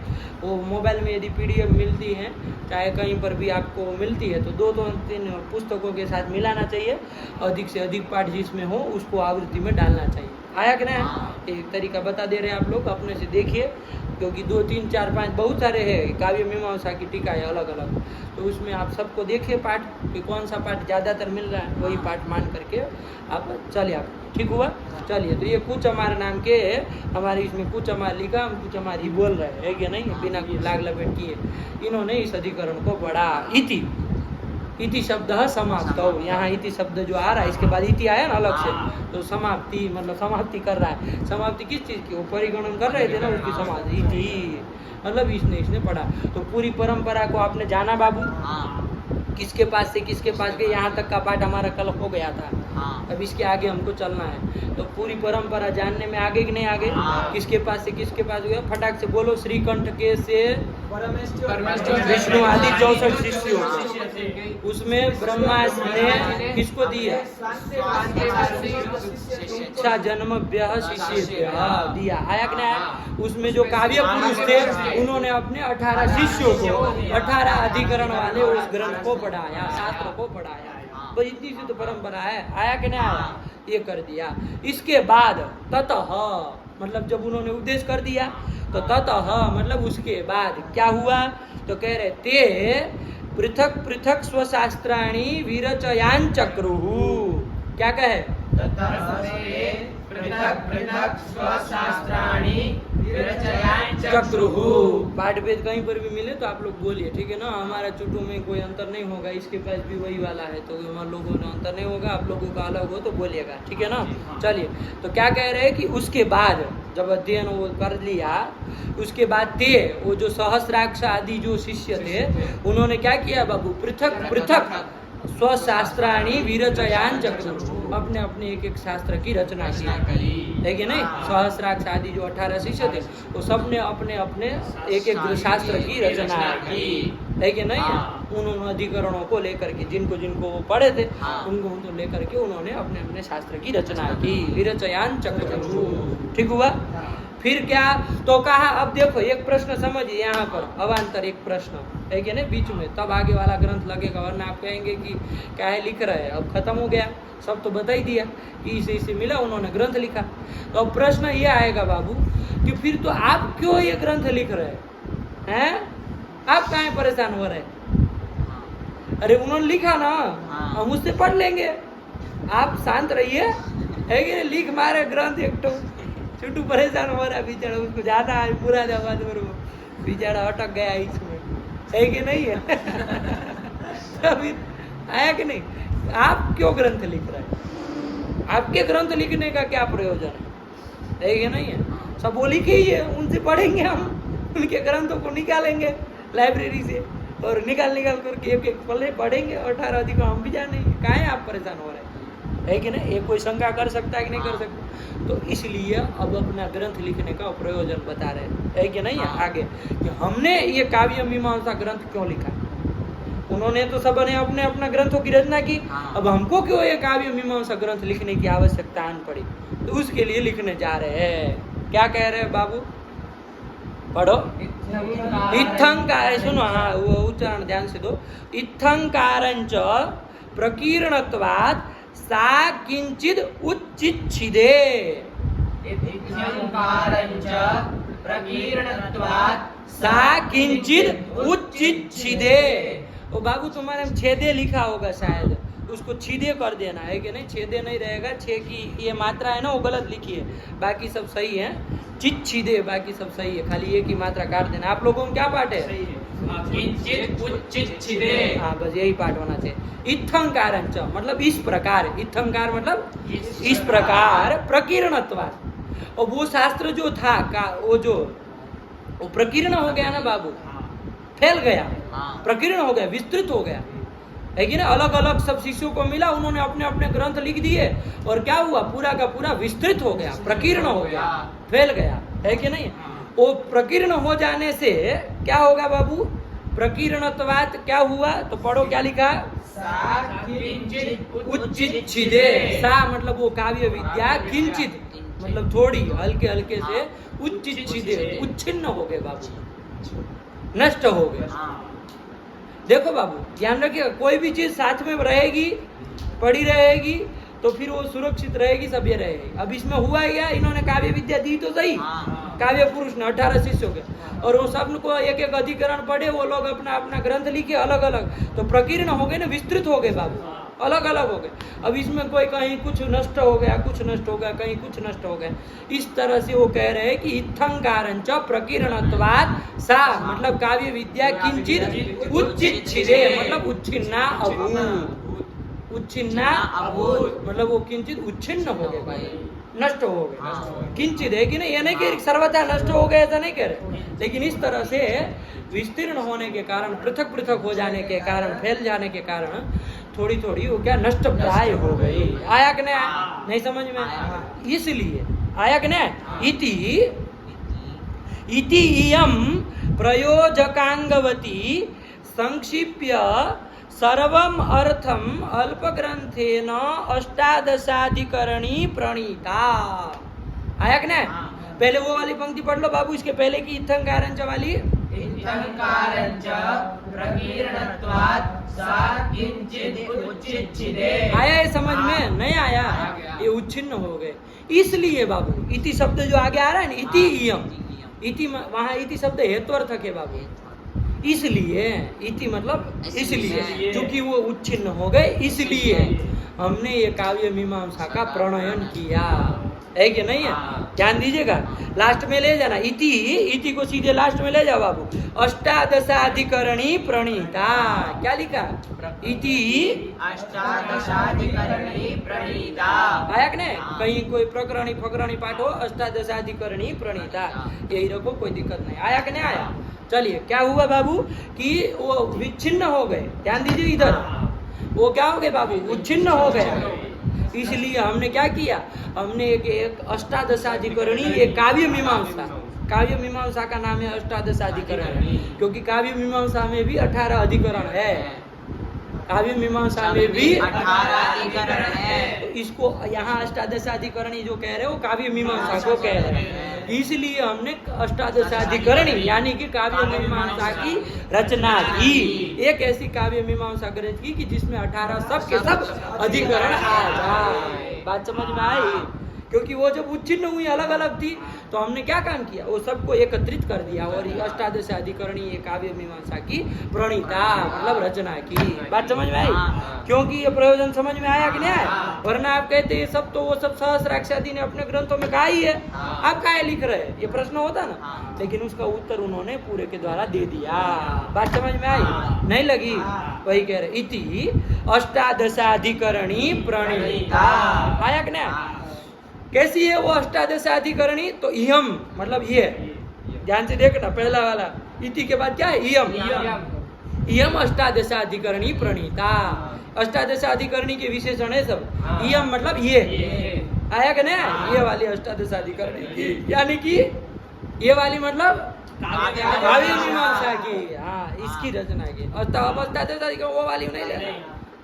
[SPEAKER 1] वो मोबाइल में यदि PDF मिलती है, चाहे कहीं पर भी आपको मिलती है, तो 2-3 पुस्तकों के साथ मिलाना चाहिए। अधिक से अधिक पाठ जिसमें हो उसको आवृत्ति में डालना चाहिए, आया कि नहीं। एक तरीका बता दे रहे हैं आप लोग, अपने से देखिए, क्योंकि 2, 3, 4, 5 बहुत सारे हैं काव्य मीमांसा की टीका है अलग अलग। तो उसमें आप सबको देखिए पाठ कि कौन सा पाठ ज़्यादातर मिल रहा है, वही पाठ मान करके आप चलिए। आप ठीक हुआ। चलिए तो ये कुचमार नाम के हमारे इसमें कुचमार लिखा, हम कुचमार ही बोल रहे हैं, है कि नहीं, बिना लाग लपेट किए। इन्होंने इस अधिकरण को पढ़ा। इति इति शब्द समाप्त हो, यहाँ इति शब्द जो आ रहा है इसके बाद इति आया ना अलग से, तो समाप्ति मतलब समाप्ति कर रहा है। समाप्ति किस चीज़ की, वो परिगणन कर रहे थे ना, उसकी समाप्ति इति मतलब इसने पढ़ा। तो पूरी परंपरा को आपने जाना बाबू, किसके पास से किसके पास गए, यहाँ तक का पाठ हमारा कल हो गया था। अब इसके आगे हमको चलना है, तो पूरी परंपरा जानने में आगे कि नहीं आगे। किसके पास से किसके पास गया, फटाक से बोलो। श्रीकंठ के से विष्णु आदि 64 शिष्यों, उसमें ब्रह्मास्त्र ने किसको दिया? शिक्षा जन्मभ्य शिष्येभ्यः दिया। आया कि नहीं आया? उसमें जो काव्य पुरुष थे उन्होंने अपने 18 शिष्यों को 18 अधिकरण वाले उस ग्रंथ को पढ़ाया, शास्त्र को पढ़ाया। तो इतनी सी तो परंपरा है। आया कि नहीं आया? ये कर दिया। इसके बाद ततः मतलब जब उन्होंने उपदेश कर दिया तो ततः मतलब उसके बाद क्या हुआ? तो कह रहे ते पृथक पृथक स्वशास्त्राणि विरचयान चक्रुः। क्या कहे?
[SPEAKER 2] पृथक पृथक स्वशास्त्राणि विरचयान
[SPEAKER 1] चक्रुः। पाठ भेद कहीं पर भी मिले तो आप लोग बोलिए, ठीक है ना? हमारा चुटू में कोई अंतर नहीं होगा, इसके पास भी वही वाला है, तो हम लोगों में अंतर नहीं होगा, आप लोगों का अलग हो तो बोलिएगा, ठीक है ना? चलिए, तो क्या कह रहे हैं कि उसके बाद जब अध्ययन वो कर लिया, उसके बाद ते वो जो सहस्राक्ष आदि जो शिष्य थे उन्होंने क्या किया बाबू? पृथक पृथक स्वशास्त्राणि विरचयान चक्रुः। अपने अपने एक एक शास्त्र की रचना की, है कि नहीं? सहस्राक्ष आदि जो 18 शिष्य थे वो सबने अपने अपने एक एक शास्त्र की रचना की, है कि नहीं? उन्होंने अधिकरणों को लेकर के जिनको जिनको वो पढ़े थे उनको लेकर के उन्होंने अपने अपने शास्त्र की रचना की। विरचयान चक्रुः। ठीक हुआ? फिर क्या? तो कहा अब देखो एक प्रश्न समझिए यहाँ पर, अवान्तर एक प्रश्न है कि नहीं बीच में, तब आगे वाला ग्रंथ लगेगा, वरना आप कहेंगे कि क्या है लिख रहे हैं, अब खत्म हो गया, सब तो बता ही दिया कि इसे मिला, उन्होंने ग्रंथ लिखा। तो अब प्रश्न ये आएगा बाबू कि फिर तो आप क्यों ये ग्रंथ लिख रहे हैं? आप काहे परेशान हो रहे? अरे उन्होंने लिखा ना, हम उससे पढ़ लेंगे, आप शांत रहिए, है कि नहीं? लिख मारे ग्रंथ एक तो छुट्टू परेशान हो रहा है बेचारा, उसको जाना है पूरा जमात और वो बेचारा अटक गया इसमें, है कि नहीं है? अभी आया कि नहीं? आप क्यों ग्रंथ लिख रहे हैं? आपके ग्रंथ लिखने का क्या प्रयोजन है कि नहीं है? सब वो लिखे ही है, उनसे पढ़ेंगे हम, उनके ग्रंथों को निकालेंगे लाइब्रेरी से और निकाल करके एक एक पल्ले पढ़ेंगे, 18 अधिक हम भी जानेंगे। काहे आप परेशान हो रहे हैं, है कि नहीं? एक कोई शंका कर सकता है कि नहीं कर सकता? तो इसलिए अब अपना ग्रंथ लिखने का प्रयोजन बता रहे हैं, है कि नहीं? आगे कि हमने ये काव्य मीमांसा ग्रंथ क्यों लिखा? उन्होंने तो सबने अपने अपना ग्रंथों की रचना की, अब हमको क्यों ये काव्य मीमांसा ग्रंथ लिखने की आवश्यकता आन पड़ी? तो उसके लिए लिखने जा रहे हैं। क्या कह रहे हैं बाबू? पढ़ो। इत्थंकार, सुनो, हाँ वो उच्चारण ध्यान से दो। इत्थंकारंच प्रकीर्णत्वात् सा किंचिद उच्चिच्छिदे।
[SPEAKER 2] इत्थंकारंच प्रकीर्णत्वात्
[SPEAKER 1] सा किंचिद उच्चिच्छिदे। ओ बाबू तुम्हारे में छेदे लिखा होगा शायद, उसको छीदे कर देना, है कि नहीं? छेदे नहीं रहेगा, छे की ये मात्रा है ना वो गलत लिखी है, बाकी सब सही है। चिच्छिदे बाकी सब सही है, खाली एक ही मात्रा काट देना। आप लोगों को क्या पाठ है?
[SPEAKER 2] किंचित उच्चिच्छिदे।
[SPEAKER 1] हाँ बस यही पाठ होना चाहिए। इत्थंकारंच मतलब इस प्रकार, इत्थंकार मतलब इस प्रकार, प्रकीर्णत्वात्। और वो शास्त्र जो था का वो प्रकीर्ण हो गया ना बाबू, फैल गया, प्रकीर्ण हो गया, विस्तृत हो गया, है कि ना? अलग अलग सब शिष्यों को मिला, उन्होंने अपने अपने ग्रंथ लिख दिए और क्या हुआ? पूरा का पूरा विस्तृत हो गया, प्रकीर्ण हो गया, फैल गया, है कि नहीं? वो प्रकीर्ण हो जाने से क्या होगा बाबू? प्रकीर्णत्वात् क्या हुआ? तो पढ़ो क्या लिखा? उच्चिच्छिदे। सा मतलब वो काव्य विद्या, किंचित मतलब थोड़ी, हल्के हल्के से, उच्चिच्छिदे उच्छिन्न हो गए बाबू, नष्ट हो गए। देखो बाबू ध्यान रखिए, कोई भी चीज साथ में रहेगी, पड़ी रहेगी तो फिर वो सुरक्षित रहेगी, सभ्य रहेगी। अब इसमें हुआ क्या? इन्होंने काव्य विद्या दी तो सही, काव्य पुरुष ने 18 शिष्यों के, और वो सब को एक एक अधिकरण पढ़े, वो लोग अपना अपना ग्रंथ लिखे अलग अलग, तो प्रकीर्ण हो गए ना, विस्तृत हो गए बाबू, अलग अलग हो गए। अब इसमें कोई कहीं कुछ नष्ट हो गया, कुछ नष्ट हो गया, कहीं कुछ नष्ट हो गया। इस तरह से वो कह रहे हैं कि इत्थंकारंच प्रकीर्णत्वात् सा मतलब काव्य विद्या किंचित उच्चिच्छिदे मतलब उच्छिन्ना अभूत्, उच्छिन्ना अभूत् मतलब वो किंचित उच्छिन्न हो गए भाई, नष्ट हो गए। किंचित है कि नहीं? ये नहीं कि सर्वथा नष्ट हो गए, ऐसा नहीं कह रहे, लेकिन इस तरह से विस्तीर्ण होने के कारण, पृथक पृथक हो जाने के कारण, फैल जाने के कारण थोड़ी थोड़ी वो क्या नष्ट प्राय हो गई। आया कि नहीं? नहीं समझ में? इसलिए आया कि नहीं? इति इयं प्रयोजकांगवती संक्षिप्य सर्वम अर्थम अल्पग्रंथेन अष्टादशाधिकरणी प्रणीता। आया कि नहीं? पहले वो वाली पंक्ति पढ़ लो बाबू, इसके पहले की इत्थं कारंच वाली।
[SPEAKER 2] इत्थंकारंच प्रकीर्णत्वात् सा किंचित् उच्छिच्छिदे।
[SPEAKER 1] आया ये समझ में? नहीं आया? ये उच्छिन्न हो गए। इसलिए बाबू इति शब्द जो आगे आ रहा है ना, इति इयम, इति वहां इति शब्द हेत्वर्थ के बाबू, इसलिए इति मतलब इसलिए, क्योंकि वो उच्छिन्न हो गए इसलिए हमने ये काव्य मीमांसा का प्रणयन किया है कि नहीं है? ध्यान दीजिएगा, लास्ट में ले जाना इति, इति को सीधे लास्ट में ले जाओ बाबू। अष्टादशाधिकरणी प्रणीता, क्या लिखा? इति
[SPEAKER 2] अष्टादशाधिकरणी प्रणीता।
[SPEAKER 1] आया कि नहीं? कहीं कोई प्रकरणी फकरणी पाठ हो, अष्टादशाधिकरणी प्रणीता, यही रखो, कोई दिक्कत नहीं। आया कि नहीं आया? चलिए, क्या हुआ बाबू कि वो विच्छिन्न हो गए। ध्यान दीजिए इधर, वो क्या हो गए बाबू? उच्छिन्न हो गए। इसलिए हमने क्या किया? हमने एक अष्टादशाधिकरणी, एक काव्य मीमांसा, काव्य मीमांसा का नाम है अष्टादशाधिकरण, क्योंकि काव्य मीमांसा में भी 18 अधिकरण है। काव्य मीमांसा में भी
[SPEAKER 2] 18 अधिकरण है।
[SPEAKER 1] तो इसको यहाँ अष्टादशाधिकरणी जो कह रहे हो, काव्य मीमांसा को कह रहे हैं। इसलिए हमने अष्टादशाधिकरणी यानी कि काव्य मीमांसा की रचना की। एक ऐसी काव्य मीमांसा ग्रंथ की कि जिसमें 18 सब के सब अधिकरण आ जाए। बात समझ में आई? क्योंकि वो जब उच्छिन्न हुई, अलग अलग थी, तो हमने क्या काम किया? वो सबको एकत्रित कर दिया और अष्टादशाधिकरणी ये काव्य मीमांसा की प्रणीता मतलब रचना की। बात समझ में आई? क्योंकि ये प्रयोजन समझ में आया कि नहीं आया? वरना आप कहते हैं सब तो वो सब सहस्राक्षादि ने अपने ग्रंथों में कहा ही है, आप काहे लिख रहे हैं? ये प्रश्न होता ना, लेकिन उसका उत्तर उन्होंने पूरे के द्वारा दे दिया। बात समझ में आई? नहीं लगी? वही कह रहे इति अष्टादशाधिकरणी प्रणीता। आया कि नहीं? कैसी है वो अष्टादशाधिकरणी? तो इयम मतलब ये, ध्यान से देखना, पहला वाला इति के बाद क्या है? इयम, इयम अष्टादशाधिकरणी प्रणीता। अष्टादशाधिकरणी के विशेषण है सब। इयम मतलब ये, आया कि नहीं? ये वाली अष्टादशाधिकरणी यानी कि ये वाली मतलब काव्य मीमांसा की, हाँ, इसकी रचना की। अष्टादशाधिकरण वो वाली नहीं लेना,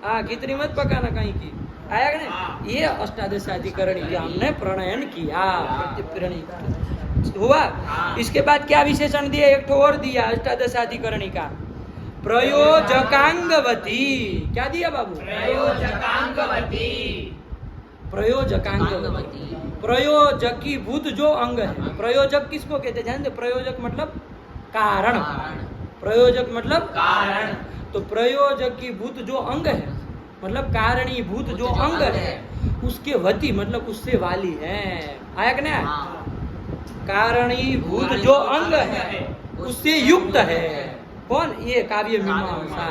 [SPEAKER 1] हाँ, कितनी मत पकाना कहीं की। आया कि नहीं? ये अष्टादशाधिकरणी की हमने प्रणयन किया, हुआ। इसके बाद क्या विशेषण दिया? एक ठो और दिया अष्टादशाधिकरणी का, प्रयोजकांगवती। क्या दिया बाबू?
[SPEAKER 2] प्रयोजकांगवती।
[SPEAKER 1] प्रयोजकांगवती, प्रयोजकीभूत जो अंग है। प्रयोजक किसको कहते हैं? ध्यान दे, प्रयोजक मतलब कारण, प्रयोजक मतलब कारण। तो प्रयोजकीभूत जो अंग है मतलब कारणीभूत जो अंग है, उसके वती मतलब उससे वाली है। आया कि नहीं? कारणीभूत जो अंग है उससे युक्त है। कौन? ये काव्य मीमांसा।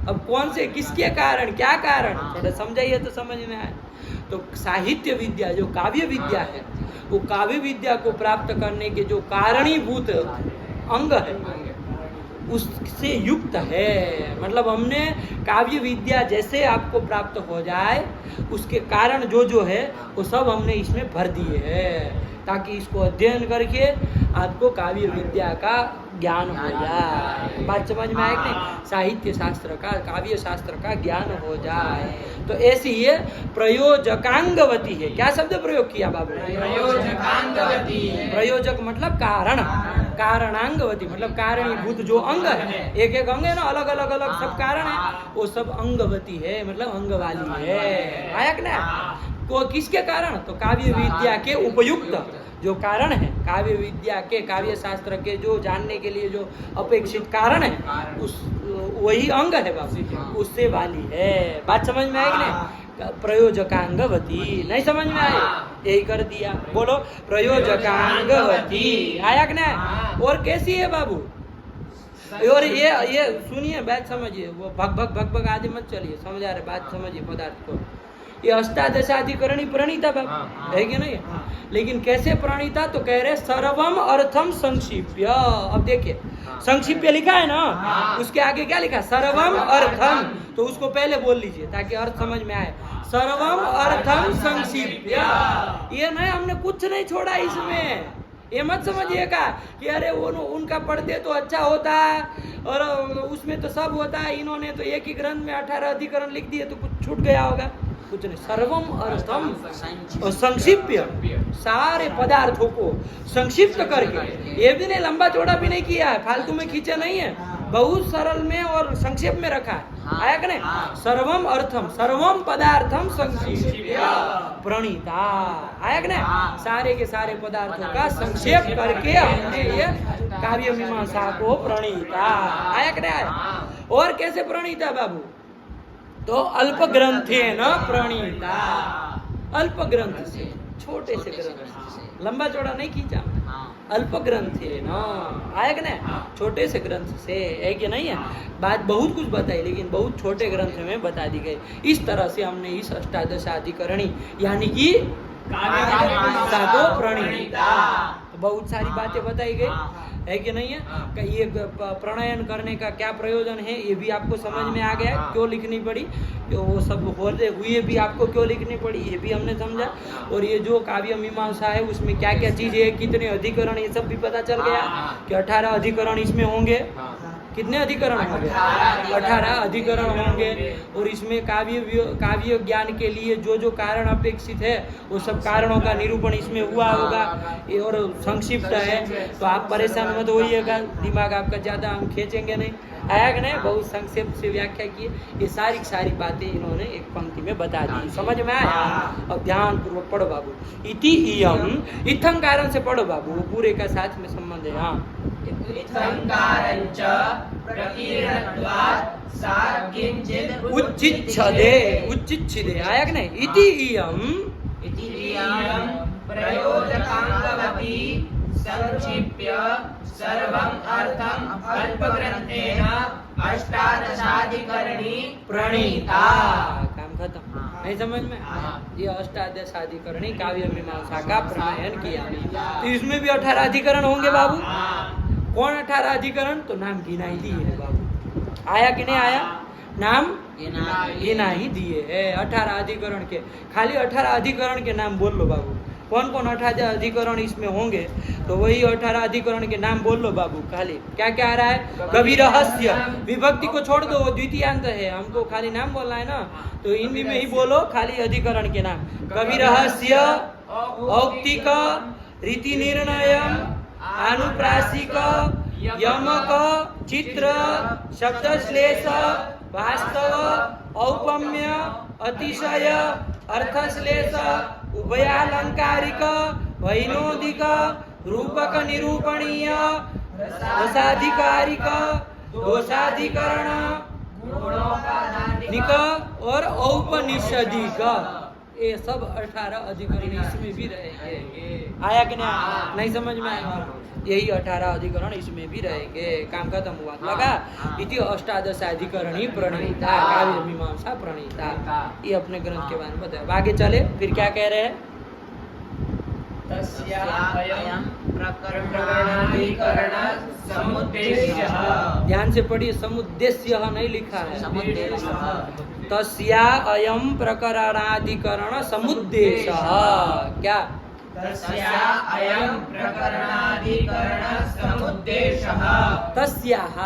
[SPEAKER 1] अब कौन से, किसके कारण, क्या कारण, थोड़ा समझाइए तो समझ में आए। तो साहित्य विद्या जो काव्य विद्या है, वो काव्य विद्या को प्राप्त करने के जो कारणीभूत अंग है उससे युक्त है। मतलब हमने काव्य विद्या जैसे आपको प्राप्त हो जाए, उसके कारण जो जो है वो सब हमने इसमें भर दिए हैं, ताकि इसको अध्ययन करके आपको काव्य विद्या का ज्ञान हो जाए। बात समझ में आए कि नहीं? साहित्य शास्त्र का, काव्य शास्त्र का ज्ञान हो जाए। तो ऐसी ये प्रयोजकांगवती है। क्या शब्द प्रयोग किया बाबू?
[SPEAKER 2] प्रयोजकांगवती।
[SPEAKER 1] प्रयोजक मतलब कारण, कारणांगवती मतलब कारणीभूत जो अंग है, एक एक अंग है ना, अलग अलग अलग सब कारण है, वो सब अंगवती है मतलब अंग वाली है। आया कि नहीं? को किसके कारण? तो काव्य विद्या के उपयुक्त जो कारण है, काव्य विद्या के, काव्य शास्त्र के जो जानने के लिए जो अपेक्षित कारण है, उस वही अंग है बाबू, उससे वाली है। बात समझ में आई कि नहीं? प्रयोजकांगवती। नहीं समझ में आए? यही कर दिया। बोलो प्रयोजकांगवती। आया कि नहीं? और कैसी है बाबू? और ये सुनिए, बात समझिए, वो भग भग भग भग आदि मत चलिए, समझ आ रहे? बात समझिए पदार्थ को। ये अष्टादशाधिकरणी प्रणीता बाबू है कि नहीं? लेकिन कैसे प्रणीता? तो कह रहे सर्वम अर्थम संक्षिप्य। अब देखिए, संक्षिप्य लिखा है ना, उसके आगे क्या लिखा? सर्वम अर्थम। तो उसको पहले बोल लीजिए ताकि अर्थ समझ में आए। सर्वम अर्थम संक्षिप्य। ये नहीं, हमने कुछ नहीं छोड़ा इसमें, ये मत समझिएगा कि अरे वो उनका पढ़ते तो अच्छा होता और उसमें तो सब होता है, इन्होंने तो एक ही ग्रंथ में 18 अधिकरण लिख दिए तो कुछ छूट गया होगा। कुछ नहीं, सर्वम अर्थम और संक्षिप्य, सारे पदार्थों को संक्षिप्त करके, ये भी नहीं लंबा चौड़ा भी नहीं किया है, फालतू में खींचा नहीं है, बहुत सरल में और संक्षेप में रखा है। आया कि नहीं? सर्वम अर्थम सर्वम पदार्थम संक्षिप्य प्रणीता। आया कि नहीं? सारे के सारे पदार्थों का संक्षेप करके हमने ये काव्य मीमांसा को प्रणीता। आया कि नहीं? आया। और कैसे प्रणीता बाबू? तो अल्प ग्रंथे न प्रणीता, अल्प ग्रंथ से, छोटे से ग्रंथ से, लंबा चौड़ा नहीं खींचा, अल्प ग्रंथ है ना। आया कि नहीं? छोटे से ग्रंथ से, है कि नहीं है? बात बहुत कुछ बताई लेकिन बहुत छोटे ग्रंथ में बता दी गई। इस तरह से हमने इस अष्टादशाधिकरणी यानी कि प्रणीता, बहुत सारी बातें बताई गई, है कि नहीं है? कि ये प्रणयन करने का क्या प्रयोजन है ये भी आपको समझ में आ गया, क्यों लिखनी पड़ी, वो सब होते हुए भी आपको क्यों लिखनी पड़ी ये भी हमने समझा। और ये जो काव्य मीमांसा है उसमें क्या क्या चीजें है, कितने अधिकरण, ये सब भी पता चल गया कि 18 अधिकरण इसमें होंगे। कितने अधिकरण होंगे? 18 अधिकरण होंगे। और इसमें काव्य ज्ञान के लिए जो जो कारण अपेक्षित है वो सब कारणों का निरूपण इसमें हुआ होगा। ये और संक्षिप्त है तो आप परेशान मत होइएगा, दिमाग आपका ज्यादा हम खींचेंगे नहीं। आया कि नहीं? बहुत संक्षेप से व्याख्या की, ये सारी बातें इन्होंने एक पंक्ति में बता दी। समझ में आया? अब ध्यान पूर्वक पढ़ो बाबू। इति इयम, इत्थम कारण से पढ़ो बाबू, वो पूरे का साथ में संबंध है। हाँ, उच्चिच्छदे, उच्चिच्छदे। आया कि नहीं? इति इयम
[SPEAKER 2] प्रयोजकांगवती संक्षिप्य सर्वं अर्थं अल्पग्रंथेन अष्टादशाधिकरणी प्रणीता।
[SPEAKER 1] काम खत्म। नहीं समझ में? ये अष्टादशाधिकरणी काव्य मीमांसा का प्रणयन किया। तो इसमें भी 18 अधिकरण होंगे बाबू। कौन 18 अधिकरण? तो नाम गिना ही दिए है बाबू। आया कि नहीं आया? नाम गिना ही दिए है 18 अधिकरण के। खाली 18 अधिकरण के नाम बोल लो बाबू। कौन कौन 18 अधिकरण इसमें होंगे तो वही 18 अधिकरण के नाम बोल लो बाबू। खाली क्या क्या आ रहा है? कवि रहस्य, विभक्ति को छोड़ दो, वो द्वितीयांत है, हमको खाली नाम बोलना है ना, तो हिंदी में ही बोलो खाली अधिकरण के नाम। कवि रहस्य, औक्तिक, रीति निर्णय, अनुप्रासिक, यमक, चित्र, शब्दश्लेष, वास्तव, औपम्य, अतिशय, अर्थश्लेष, उभयालंकारिक, वैनोदिक, रूपक निरूपणीय, रसाधिकारिक, दोषाधिकरण और औपनिषदिक, ये सब 18 अधिकरण इसमें भी रहेंगे। आया कि नहीं? नहीं समझ में आया? यही 18 अधिकरण इसमें भी रहेंगे। काम खत्म हुआ। लगा? इति अष्टादशाधिकरणी प्रणीता, काव्य मीमांसा प्रणीता। ये अपने ग्रंथ के बारे में बताया। आगे चले, फिर क्या कह रहे हैं? ध्यान से पढ़िए, समुद्देश्य नहीं लिखा है, तस्या अयम प्रकरणाधिकरण समुद्देश्य। क्या?
[SPEAKER 2] तस्या अयं प्रकरणाधिकरण समुद्देशः।
[SPEAKER 1] तस्याः,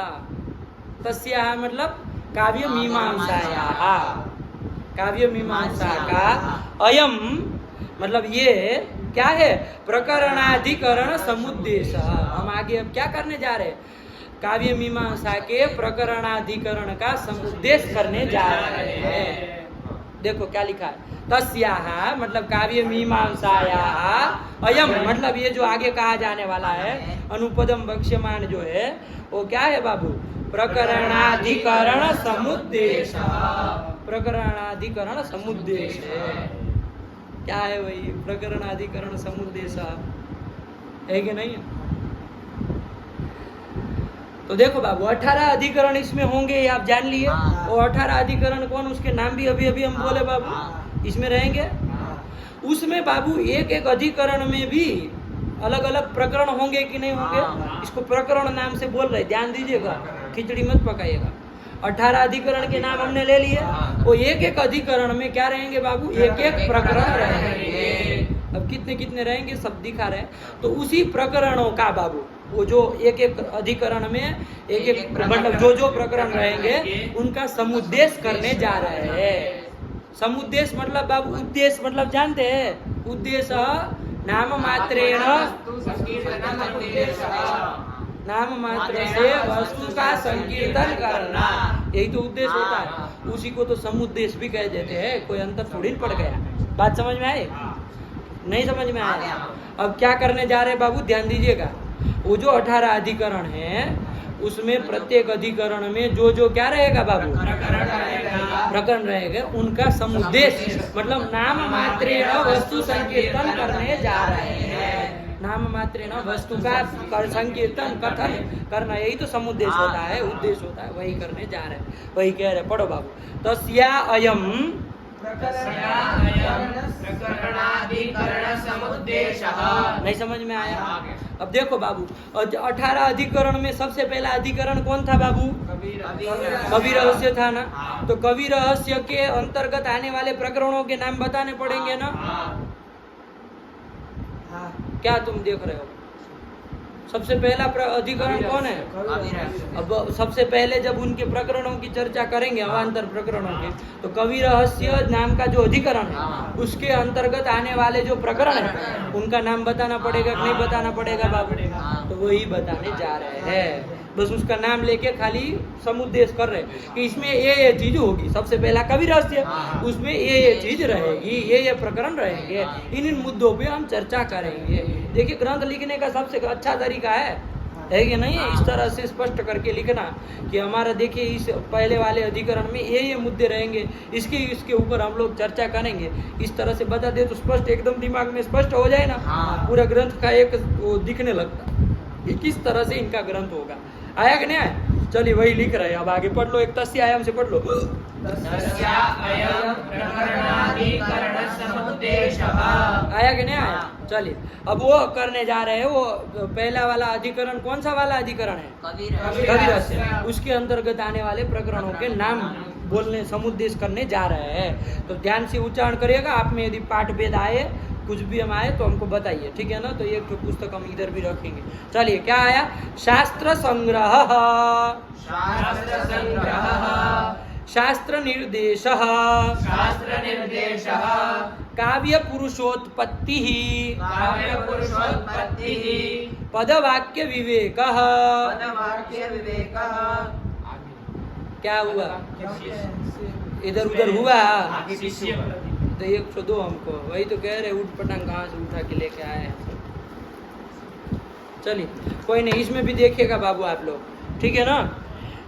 [SPEAKER 1] तस्याः मतलब काव्य मीमांसायाः, काव्य मीमांसा का अयम मतलब ये क्या है? प्रकरणाधिकरण समुद्देश्य। हम आगे अब क्या करने जा रहे हैं? काव्य मीमांसा के प्रकरणाधिकरण का समुद्देश्य करने जा रहे हैं। देखो क्या लिखा है? तस्याः मतलब काव्य मीमांसायाः, अयम मतलब ये जो आगे कहा जाने वाला है, अनुपदम वक्ष्यमाण जो है वो क्या है बाबू? प्रकरणाधिकरण समुद्देश्य। प्रकरणाधिकरण समुद्देश्य क्या है वही? प्रकरणाधिकरण समुद्देश्य है कि नहीं? तो देखो बाबू 18 अधिकरण इसमें होंगे, ये आप जान लिए। वो 18 अधिकरण कौन, उसके नाम भी अभी हम बोले बाबू, इसमें रहेंगे। उसमें बाबू एक एक अधिकरण में भी अलग अलग प्रकरण होंगे कि नहीं होंगे? इसको प्रकरण नाम से बोल रहे, ध्यान दीजिएगा, खिचड़ी मत पकाइएगा। 18 अधिकरण के नाम हमने ले लिए, वो एक एक अधिकरण में क्या रहेंगे बाबू? एक एक प्रकरण रहेंगे। अब कितने कितने रहेंगे सब दिखा रहे हैं। तो उसी प्रकरणों का बाबू वो जो एक एक अधिकरण में एक एक मतलब जो जो प्रकरण रहेंगे उनका समुद्देश करने जा रहे हैं। समुद्देश मतलब बाबू उद्देश्य मतलब जानते हैं, उद्देश्य नाम मात्रेण, नाम मात्र से वस्तु का संकीर्तन करना, यही तो उद्देश्य होता है। उसी को तो समुद्देश भी कह देते हैं, कोई अंतर थोड़ी पड़ गया। बात समझ में आई? नहीं समझ में आया? अब क्या करने जा रहे हैं बाबू, ध्यान दीजिएगा। वो जो 18 अधिकरण है उसमें प्रत्येक अधिकरण में जो जो क्या रहेगा बाबू, प्रकरण रहेगा, उनका समुद्देश मतलब नाम मात्रेण वस्तु संकीर्तन करने जा रहे हैं। नाम मात्रेण वस्तु का संकीर्तन कथन करना, यही तो समुद्देश होता है, उद्देश्य होता है, वही करने जा रहे हैं, वही कह रहे। पढ़ो बाबू। तस्या अयम
[SPEAKER 2] प्रकरणाधिकरण समुद्देशः।
[SPEAKER 1] नहीं समझ में आया? अब देखो बाबू, 18 अधिकरण में सबसे पहला अधिकरण कौन था बाबू? कवि रहस्य था ना। तो कवि रहस्य के अंतर्गत आने वाले प्रकरणों के नाम बताने पड़ेंगे ना। क्या तुम देख रहे हो? सबसे पहला अधिकरण कौन है? अब सबसे पहले जब उनके प्रकरणों की चर्चा करेंगे, अवान्तर प्रकरणों के, तो कवि रहस्य नाम का जो अधिकरण है उसके अंतर्गत आने वाले जो प्रकरण है उनका नाम बताना पड़ेगा कि नहीं बताना पड़ेगा बाबू? तो वही बताने जा रहे हैं। बस उसका नाम लेके खाली समुद्देश कर रहे हैं कि इसमें ये चीज होगी। सबसे पहला कवि रहस्य, उसमें ये चीज रहेगी, ये प्रकरण रहेंगे, इन मुद्दों पे हम चर्चा करेंगे। देखिए ग्रंथ लिखने का सबसे अच्छा तरीका है कि नहीं? इस तरह से स्पष्ट करके लिखना कि हमारा देखिए इस पहले वाले अधिकरण में ये मुद्दे रहेंगे, इसके ऊपर हम लोग चर्चा करेंगे। इस तरह से बता दे तो स्पष्ट एकदम दिमाग में स्पष्ट हो जाए ना, पूरा ग्रंथ का एक वो दिखने लगता कि किस तरह से इनका ग्रंथ होगा। आया कि नहीं आया? चलिए वही लिख रहे हैं। अब आगे पढ़ लो, एक तस्य आयाम से पढ़ लो। आया कि नहीं आया? चलिए अब वो करने जा रहे हैं। वो पहला वाला अधिकरण कौन सा वाला अधिकरण है? कवि रहस्य। उसके अंतर्गत आने वाले प्रकरणों के नाम बोलने समुद्देश करने जा रहे हैं। तो ध्यान से उच्चारण करिएगा। आप में यदि पाठ भेद आए, कुछ भी हम आए तो हमको बताइए, ठीक है ना? तो एक तो पुस्तक हम इधर भी रखेंगे। चलिए क्या आया? शास्त्र संग्रह, शास्त्र निर्देश, काव्य पुरुषोत्पत्ति, पदवाक्य विवेक। क्या हुआ? इधर उधर हुआ तो 102 हमको वही तो कह रहे, उठ पटांग कहाँ से उठा के लेके आए हैं। चलिए कोई नहीं, इसमें भी देखिएगा बाबू आप लोग, ठीक है ना?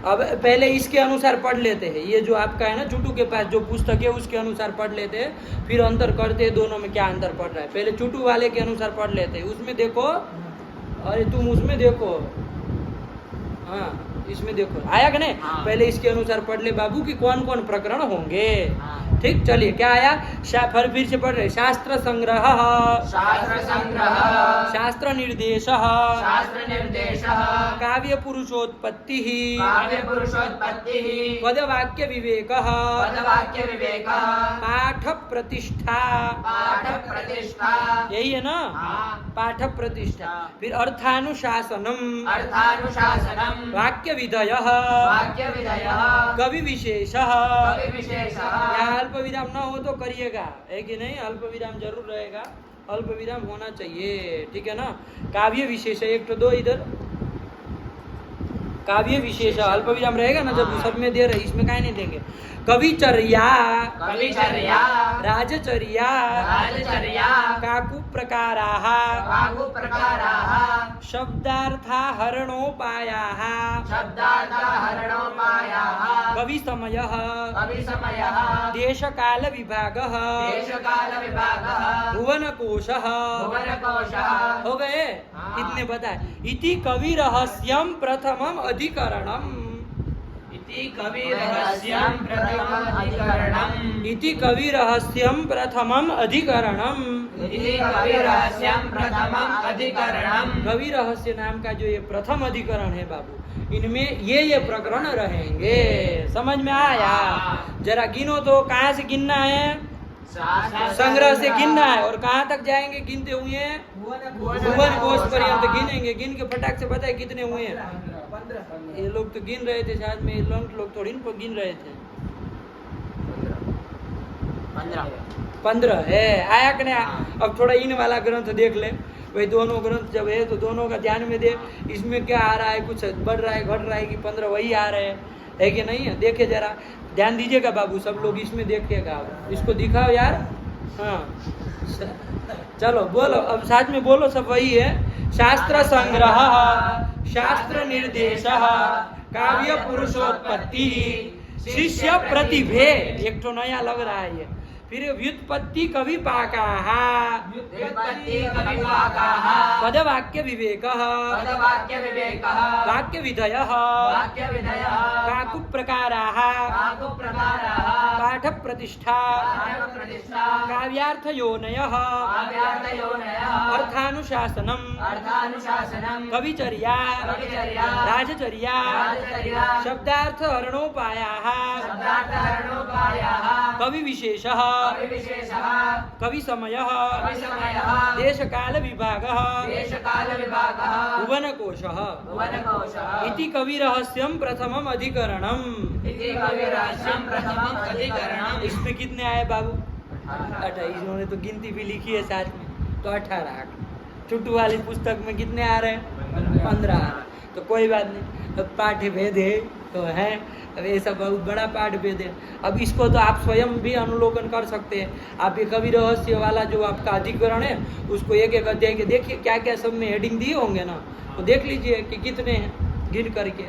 [SPEAKER 1] अब पहले इसके अनुसार पढ़ लेते हैं। ये जो आपका है ना चुटू के पास जो पुस्तक है उसके अनुसार पढ़ लेते हैं, फिर अंतर करते हैं दोनों में क्या अंतर पड़ रहा है। पहले चुटू वाले के अनुसार पढ़ लेते हैं। उसमें देखो, अरे तुम उसमें देखो, हाँ इसमें देखो, आया कि नहीं? पहले इसके अनुसार पढ़ ले बाबू कि कौन कौन प्रकरण होंगे। ठीक, चलिए क्या आया? फिर से पढ़ रहे। शास्त्र संग्रह, शास्त्र निर्देश, काव्य पुरुषोत्पत्ति, पदवाक्य विवेक, पाठ प्रतिष्ठा, यही है ना? पाठ प्रतिष्ठा। फिर अर्थानुशासनम, वाक्य विधय, कवि विशेष। अल्प विराम ना हो तो करिएगा, है कि नहीं? अल्प विराम जरूर रहेगा, अल्प विराम होना चाहिए, ठीक है ना? काव्य विशेष, एक तो दो इधर काव्य विशेष अल्प विराम रहेगा ना, जब सब में दे रहे, इसमें काहे नहीं देंगे। कविचर्या, राजचर्या, काकु प्रकाराः, शब्दार्था हरणोपायाः, कवि समयः, देशकाल विभागः, भुवनकोशः। हो गए? कितने बताए? इति कवि रहस्यम प्रथमम अधिकरणम, इति कवि रहस्यम प्रथमम अधिकरणम। कवि रहस्य नाम का जो ये प्रथम अधिकरण है बाबू, इनमें ये प्रकरण रहेंगे। समझ में आया? जरा गिनो तो, कहाँ से गिनना है? संग्रह से गिनना है। और कहाँ तक जाएंगे गिनते हुए? भुवन कोश पर्यंत गिनेंगे। गिन के फटाक से पता है कितने हुए हैं? ये लोग तो गिन रहे थे साथ में, लोग थोड़ी इनको गिन रहे थे। 15 है। आया कि नहीं? अब थोड़ा इन वाला ग्रंथ देख ले भाई, दोनों ग्रंथ जब है तो दोनों का ध्यान में दे, इसमें क्या आ रहा है, कुछ बढ़ रहा है घट रहा है कि 15 वही आ रहे हैं, है कि नहीं है? देखे जरा, ध्यान दीजिएगा बाबू सब लोग, इसमें देखिएगा, इसको दिखाओ यार। हाँ चलो बोलो, अब साथ में बोलो सब, वही है। शास्त्र संग्रह, शास्त्र निर्देश, काव्य पुरुषोत्पत्ति, शिष्य प्रतिभेद। एक तो नया लग रहा है ये। फिर व्युत्पत्ति कवि पाकाः, पदवाक्य विवेकः, वाक्य विधयः, काकु प्रकाराः, पाठ प्रतिष्ठा, काव्यार्थ योनयः, अर्थानुशासनम्, कविचर्या, राजचर्या, शब्दार्थ हरणोपायाः, कवि विशेषः, कवि समयः, देश काल विभागः, भुवन कोशः इति कवि रहस्यम प्रथमम अधिकरणम। इसमें कितने आए बाबू? 18। इन्होंने तो गिनती भी लिखी है साथ में, तो 18। चुट्टू वाली पुस्तक में कितने आ रहे हैं? 15। तो कोई बात नहीं, तो पाठ्य भेद है तो है, अब ये सब बहुत बड़ा पाठ भेद है। अब इसको तो आप स्वयं भी अनुलोकन कर सकते हैं। आप ये कवि रहस्य वाला जो आपका अधिकरण है उसको एक एक अध्याय के देखिए, क्या क्या सब में हेडिंग दिए होंगे ना, तो देख लीजिए कि कितने हैं गिन करके।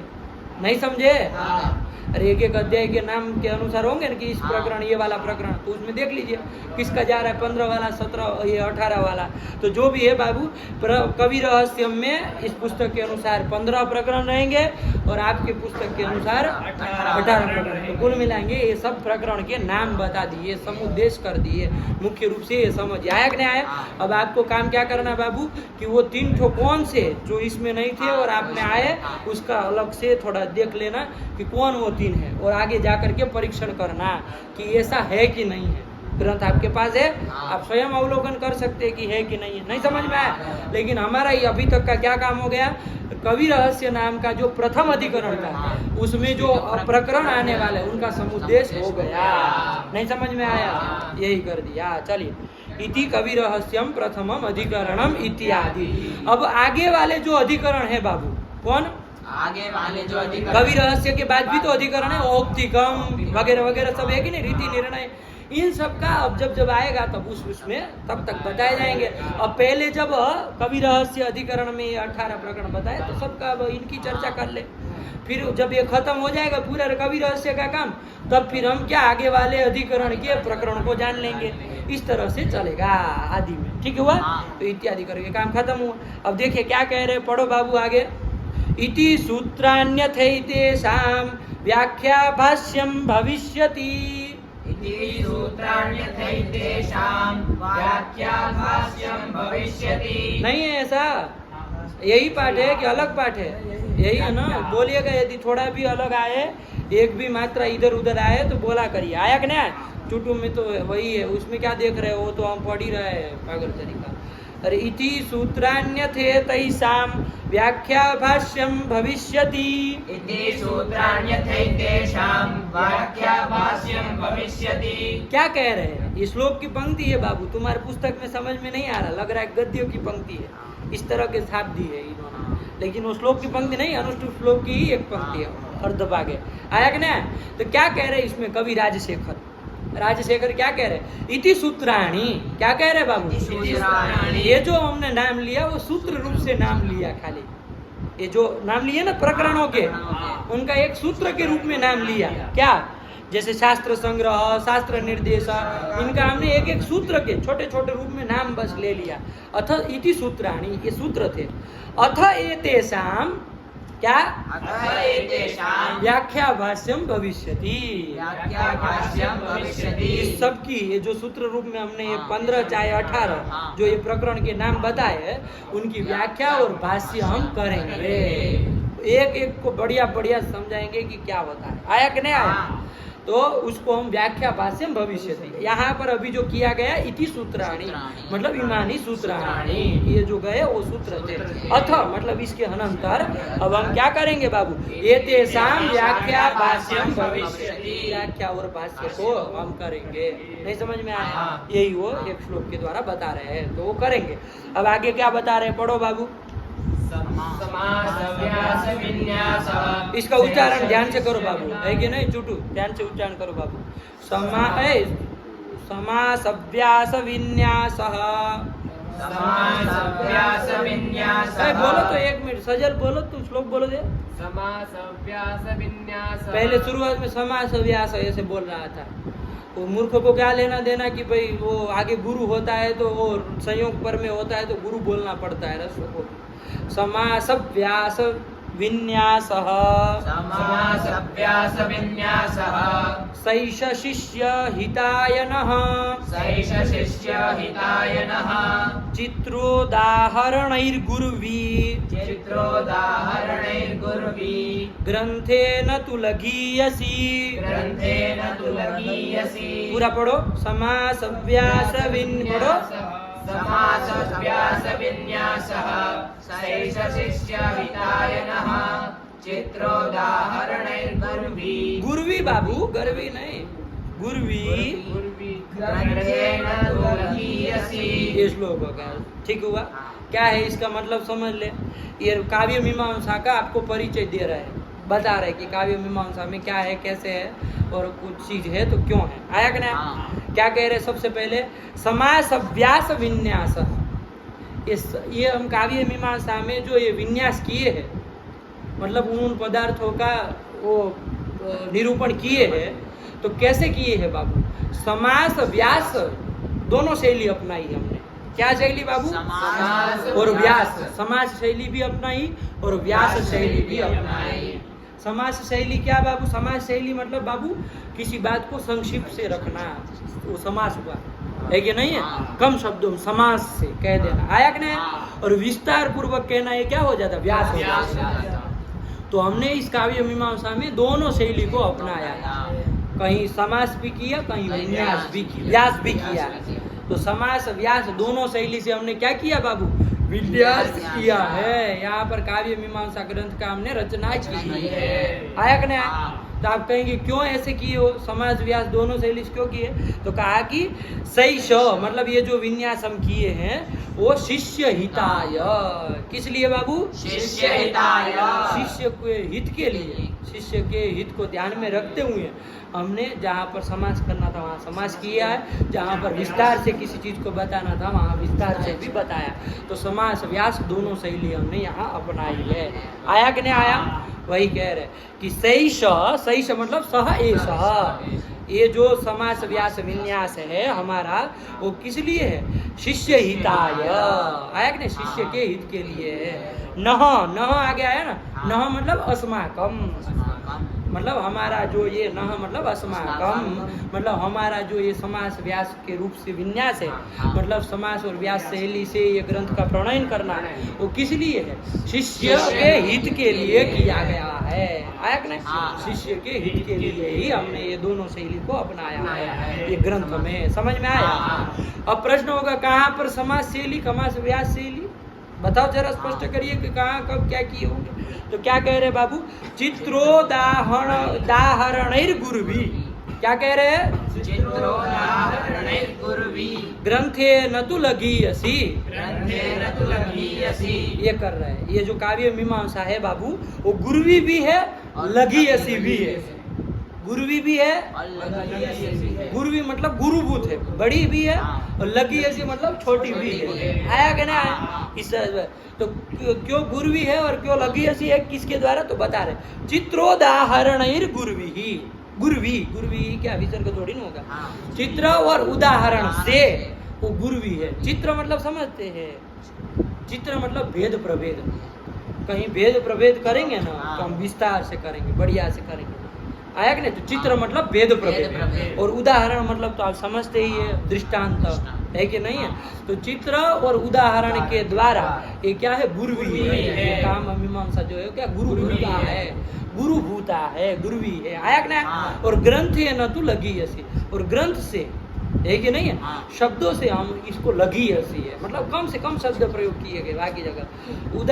[SPEAKER 1] नहीं समझे? अरे एक एक अध्याय के नाम के अनुसार होंगे ना कि इस प्रकरण, ये वाला प्रकरण, तो उसमें देख लीजिए किसका जा रहा है, 15 वाला, 17, ये 18 वाला। तो जो भी है बाबू, कवि रहस्य में इस पुस्तक के अनुसार 15 प्रकरण रहेंगे और आपके पुस्तक के अनुसार 18 प्रकरण। तो कुल मिलाएंगे ये सब प्रकरण के नाम बता दिए, समुद्देश कर दिए, मुख्य रूप से ये समझ आया कि नहीं आया? अब आपको काम क्या करना बाबू कि वो 3 ठो कौन से जो इसमें नहीं थे और आप में आए, उसका अलग से थोड़ा देख लेना कि कौन वो 3 है, और आगे जाकर के परीक्षण करना कि ऐसा है कि नहीं है। ग्रंथ आपके पास है, आप स्वयं अवलोकन कर सकते हैं कि है कि नहीं है। नहीं समझ में आया? लेकिन हमारा ये अभी तक का क्या काम हो गया, कवि रहस्य नाम का जो प्रथम अधिकरण था उसमें जो प्रकरण आने वाले उनका समुद्देश हो गया। नहीं समझ में आया? यही कर दिया। चलिए, इति कवि रहस्यम प्रथमम अधिकरणम इत्यादि। अब आगे वाले जो अधिकरण है बाबू, कौन?
[SPEAKER 2] आगे वाले जो अधिकरण,
[SPEAKER 1] कवि रहस्य के बाद भी तो अधिकरण है, औक्तिकम वगैरह वगैरह सब है कि नहीं, रीति निर्णय, इन सब का अब जब आएगा तब उसमें तब तक बताए जाएंगे। अब पहले जब कवि रहस्य अधिकरण में 18 प्रकरण बताए तो सबका अब इनकी चर्चा कर ले। फिर जब ये खत्म हो जाएगा पूरा कवि रहस्य का काम, तब फिर हम क्या आगे वाले अधिकरण के प्रकरण को जान लेंगे। इस तरह से चलेगा आदि में। ठीक हुआ? तो इत्यादि करके काम खत्म हुआ। अब देखिए क्या कह रहे, पढ़ो बाबू आगे। इति सूत्राण्यथैतेषां व्याख्या भाष्यं भविष्यति।
[SPEAKER 2] इति सूत्राण्यथैतेषां व्याख्या भाष्यं भविष्यति।
[SPEAKER 1] नहीं है ऐसा? यही पाठ है कि अलग पाठ है? यही है ना? बोलिएगा, यदि थोड़ा भी अलग आए, एक भी मात्रा इधर उधर आए तो बोला करिए। आया कि नहीं? चुटू में तो वही है, उसमें क्या देख रहे हो, तो हम पढ़ ही रहे हैं पागल तरीका। अरे इति सूत्राण्यथैतेषां व्याख्या भाष्यं भविष्यति।
[SPEAKER 2] इति सूत्राण्यथैतेषां व्याख्या भाष्यं भविष्यति।
[SPEAKER 1] क्या कह रहे हैं? ये श्लोक की पंक्ति है बाबू, तुम्हारे पुस्तक में समझ में नहीं आ रहा, लग रहा है गद्यों की पंक्ति है, इस तरह के छाप दी है इन्होंने, लेकिन वो श्लोक की पंक्ति नहीं, अनुष्टुप श्लोक की ही एक पंक्ति है, अर्धभाग है। आया कि नहीं? तो क्या कह रहे हैं इसमें कवि राजशेखर क्या कह रहे? इति सूत्राणी। क्या कह रहे बाबू? ये जो हमने नाम लिया वो सूत्र रूप से नाम लिया, खाली ये जो नाम लिए ना प्रकरणों के, उनका एक सूत्र के रूप में नाम लिया। क्या? जैसे शास्त्र संग्रह, शास्त्र निर्देश, इनका हमने एक एक सूत्र के छोटे छोटे रूप में नाम बस ले लिया। अथ इति सूत्राणी, ये सूत्र थे। अथ एतेषां क्या? व्याख्या भाष्यम भविष्यति। इस सब की ये जो सूत्र रूप में हमने ये 15 चाहे 18 जो ये प्रकरण के नाम बताए, उनकी व्याख्या और भाष्य हम करेंगे। एक एक को बढ़िया बढ़िया समझाएंगे कि क्या होता है। आया कि नहीं आया? तो उसको हम व्याख्या भाष्यम भविष्यति। यहाँ पर अभी जो किया गया इति सूत्राणि मतलब इमानी सूत्राणि, ये जो गए वो सूत्र थे। अथ मतलब इसके अनंतर अब हम क्या करेंगे बाबू, एतेषां व्याख्या भाष्यम भविष्यति, व्याख्या और भाष्य को हम करेंगे। नहीं समझ में आया? यही वो एक श्लोक के द्वारा बता रहे हैं, तो वो करेंगे। अब आगे क्या बता रहे हैं, पढ़ो बाबू। इसका उच्चारण ध्यान से करो बाबू, है कि नहीं चुटू, ध्यान से उच्चारण करो बाबू। समासव्यास विन्यासः, बोलो तो 1 मिनट, सजल बोलो, तुम श्लोक बोलो दे। पहले शुरुआत में समास व्यास ऐसे बोल रहा था, वो मूर्ख को क्या लेना देना कि भाई वो आगे गुरु होता है तो वो संयोग पर में होता है तो गुरु बोलना पड़ता है रस्व को। समास व्यास विन्यासः, सैष शिष्य हिताय नः, चित्रोदाहरणैर्गुर्वी, ग्रंथेन तु लगीयसी। पूरा पढ़ो, समास व्यास पढ़ो। गुरवी बाबू, गर्वी नहीं, गुरवी ये श्लोक होगा। ठीक हुआ? क्या है इसका मतलब समझ ले। ये काव्य मीमांसा का आपको परिचय दे रहे हैं, बता रहे कि काव्य मीमांसा में क्या है, कैसे है और कुछ चीज है तो क्यों है। आया कि नहीं? क्या कह रहे सबसे पहले, समास व्यास विन्यास। ये हम काव्य मीमांसा में जो ये विन्यास किए हैं, मतलब उन पदार्थों का वो निरूपण किए हैं, तो कैसे किए हैं बाबू? समास व्यास दोनों शैली अपनाई हमने। क्या शैली बाबू? समास और व्यास। समास शैली भी अपनाई और व्यास शैली भी अपनाई। समास शैली क्या बाबू? समास शैली मतलब बाबू किसी बात को संक्षिप्त से रखना, वो समास हुआ, है कि नहीं है? कम शब्दों में समास से कह देना। आया कि नहीं? और विस्तार पूर्वक कहना, ये क्या हो जाता? व्यास हो जाता। तो हमने इस काव्य मीमांसा में दोनों शैली को अपनाया, कहीं समास भी किया, कहीं विन्यास भी किया, व्यास भी किया। तो समास व्यास दोनों शैली से हमने क्या किया बाबू? विन्यास किया है। यहाँ पर काव्य मीमांसा ग्रंथ का हमने रचना की है। आया कि नहीं? तो आप कहेंगे क्यों ऐसे किए हो, समास व्यास दोनों शैली से क्यों किए? तो कहा कि सैष मतलब ये जो विन्यास हम किए हैं वो शिष्य हिताय। किस लिए बाबू? शिष्य हिताय, शिष्य के हित के लिए। शिष्य के हित को ध्यान में रखते हुए हमने जहाँ पर समास करना था वहाँ समास किया है, जहाँ पर विस्तार से किसी चीज को बताना था वहाँ विस्तार से भी बताया। तो समास व्यास दोनों शैली हमने यहाँ अपनाई है। आया कि नहीं आया? वही कह रहे कि सैष, सैष मतलब सह एष, ये जो समास व्यास विन्यास है हमारा वो किस लिए है? शिष्य हिताय। आया कि नहीं? शिष्य के हित के लिए है। नह, नह आगे आया ना, नह मतलब अस्माकम, मतलब हमारा जो ये नह मतलब अस्माकम, मतलब हमारा जो ये समास व्यास के रूप से विन्यास है, मतलब समास और व्यास शैली से ये ग्रंथ का प्रणयन करना है, वो किस लिए है? शिष्य के हित के लिए किया गया है। आया कि नहीं? शिष्य के हित के लिए ही हमने ये दोनों शैली को अपनाया है ये ग्रंथ में। समझ में आया? अब प्रश्न होगा कहाँ पर समास शैली, समास व्यास शैली, बताओ जरा, स्पष्ट करिए कि कहाँ कब क्या किए होंगे। तो क्या कह रहे बाबू? चित्रोदाहरणैर्गुर्वी। क्या कह रहे हैं? ग्रंथे न तु लगीयसी, ये कर रहे हैं। ये जो काव्य मीमांसा है बाबू वो गुर्वी भी है, लगीयसी भी है। गुरुवी भी है, गुरुवी मतलब गुरुभूत है, बड़ी भी है, और लगी ऐसी मतलब छोटी भी है। आया कि नहीं आया? इस तो क्यों गुरुवी है और क्यों लगी ऐसी है, किसके द्वारा? तो बता रहे चित्रोदाहरणैर गुरुवी ही। गुरुवी, गुरुवी क्या विसर्ग थोड़ी ना होगा। चित्र और उदाहरण से वो गुरुवी है। चित्र मतलब समझते हैं, चित्र मतलब भेद प्रभेद। कहीं भेद प्रभेद करेंगे ना तो हम विस्तार से करेंगे, बढ़िया से करेंगे। आया कि नहीं? तो चित्र मतलब भेद प्रभेद, और उदाहरण मतलब तो आप समझते ही है, दृष्टांत। है कि नहीं है? तो चित्र और उदाहरण के द्वारा ये क्या है? गुरुवी है। काम मीमांसा जो है क्या गुरुभूता है, गुरुभूता है, गुरुवी है। आया कि नहीं? और ग्रंथ है न तो लगी ऐसी, और ग्रंथ से है कि नहीं है? शब्दों से हम इसको लगी ऐसी है, मतलब कम से कम शब्द प्रयोग किए गए, बाकी जगह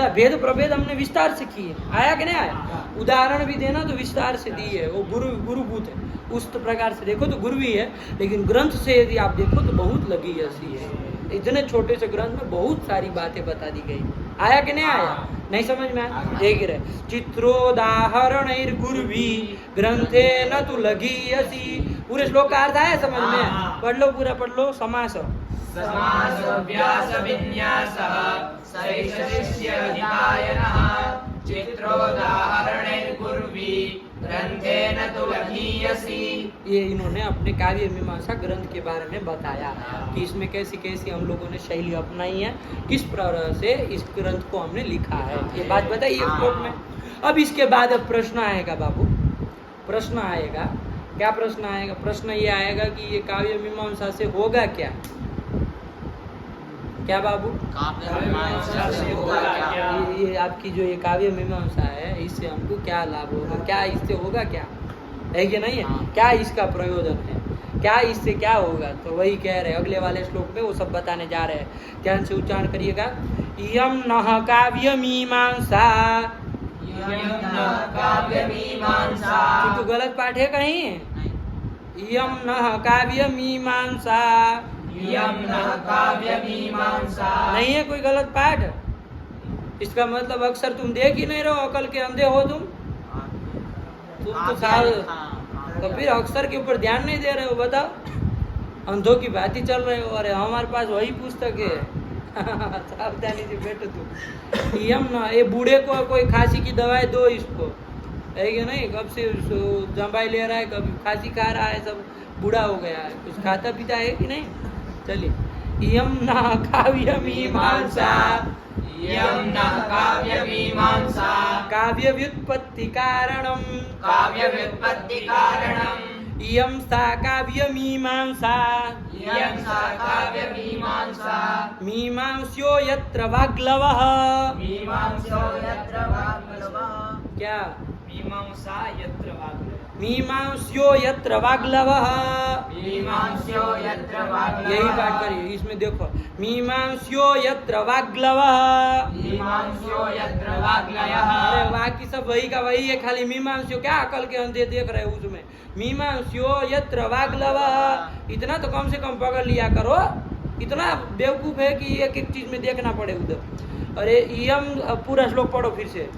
[SPEAKER 1] भेद प्रभेद हमने विस्तार से किए। आया कि नहीं आया? उदाहरण भी देना तो विस्तार से दी है, वो गुरुभूत है। उस प्रकार से देखो तो गुरुवी है, लेकिन ग्रंथ से यदि आप देखो तो बहुत लगी ऐसी है। इतने छोटे से ग्रंथ में बहुत सारी बातें बता दी गई। आया कि नहीं आया? नहीं समझ में आया? देख रहे चित्रोदाहरण गुरुवी ग्रंथे न तु लगी असी। पूरे श्लोक का अर्थ आया समझ में? पढ़ लो, पूरा पढ़ लो। समास
[SPEAKER 2] समास व्यास विन्यासः सैष शिष्य हितायनः चित्रोदाहरणैर्गुर्वी ग्रंथेन तु लघीयसी।
[SPEAKER 1] ये इन्होंने अपने काव्य मीमांसा ग्रंथ के बारे में बताया कि इसमें कैसी कैसी हम लोगों ने शैली अपनाई है, किस प्रकार से इस ग्रंथ को हमने लिखा है, ये बात बताइए श्लोक में। अब इसके बाद अब प्रश्न आएगा बाबू, प्रश्न आएगा। क्या प्रश्न आएगा? प्रश्न ये आएगा कि ये काव्य मीमांसा से होगा क्या? क्या बाबू? ये आपकी जो ये काव्य मीमांसा है, इससे हमको क्या लाभ होगा, क्या इससे होगा, क्या है कि नहीं है? क्या इसका प्रयोजन है, क्या इससे क्या होगा? तो वही कह रहे अगले वाले श्लोक में वो सब बताने जा रहे हैं। ध्यान से उच्चारण करिएगा। इयं नः काव्य मीमांसा। तो गलत पाठ है कहीं? इयं नः काव्य मीमांसा। नहीं है कोई गलत पाठ? इसका मतलब अक्सर तुम देख ही नहीं रहो, अकल के अंधे हो तुम तो साल, तो फिर अक्सर के ऊपर ध्यान नहीं दे रहे हो। बताओ, अंधों की बात ही चल रहे हो। अरे हमारे पास वही पुस्तक है। सावधानी से बैठो तुम। यम ना, ये बूढ़े को कोई खांसी की दवाई दो इसको, है कि नहीं? कब से दवाई ले रहा है, कभी खांसी खा रहा है, सब बूढ़ा हो गया है, कुछ खाता पीता है कि नहीं? चलिए। यम ना काव्य मीमांसा। काव्य व्युत्पत्ति कारणम। इयं सा काव्य मीमांसा। मीमांस्यो यत्र वाग्लवः। क्या?
[SPEAKER 2] मीमांसा यत्र वाग्लवः।
[SPEAKER 1] मीमांस्यो यत्र वाग्लवः। यही पाठ करिए। इसमें देखो, मीमांस्यो यत्र वाग्लवः। अरे बाकी सब वही का वही है, खाली मीमांस्यो क्या अकल के अंधे देख रहे हो उसमें। मीमांस्यो यत्र वाग्लवः, इतना तो कम से कम पकड़ लिया करो। इतना बेवकूफ है कि एक एक चीज में देखना पड़े उधर। अरे इयम, पूरा श्लोक पढ़ो फिर से।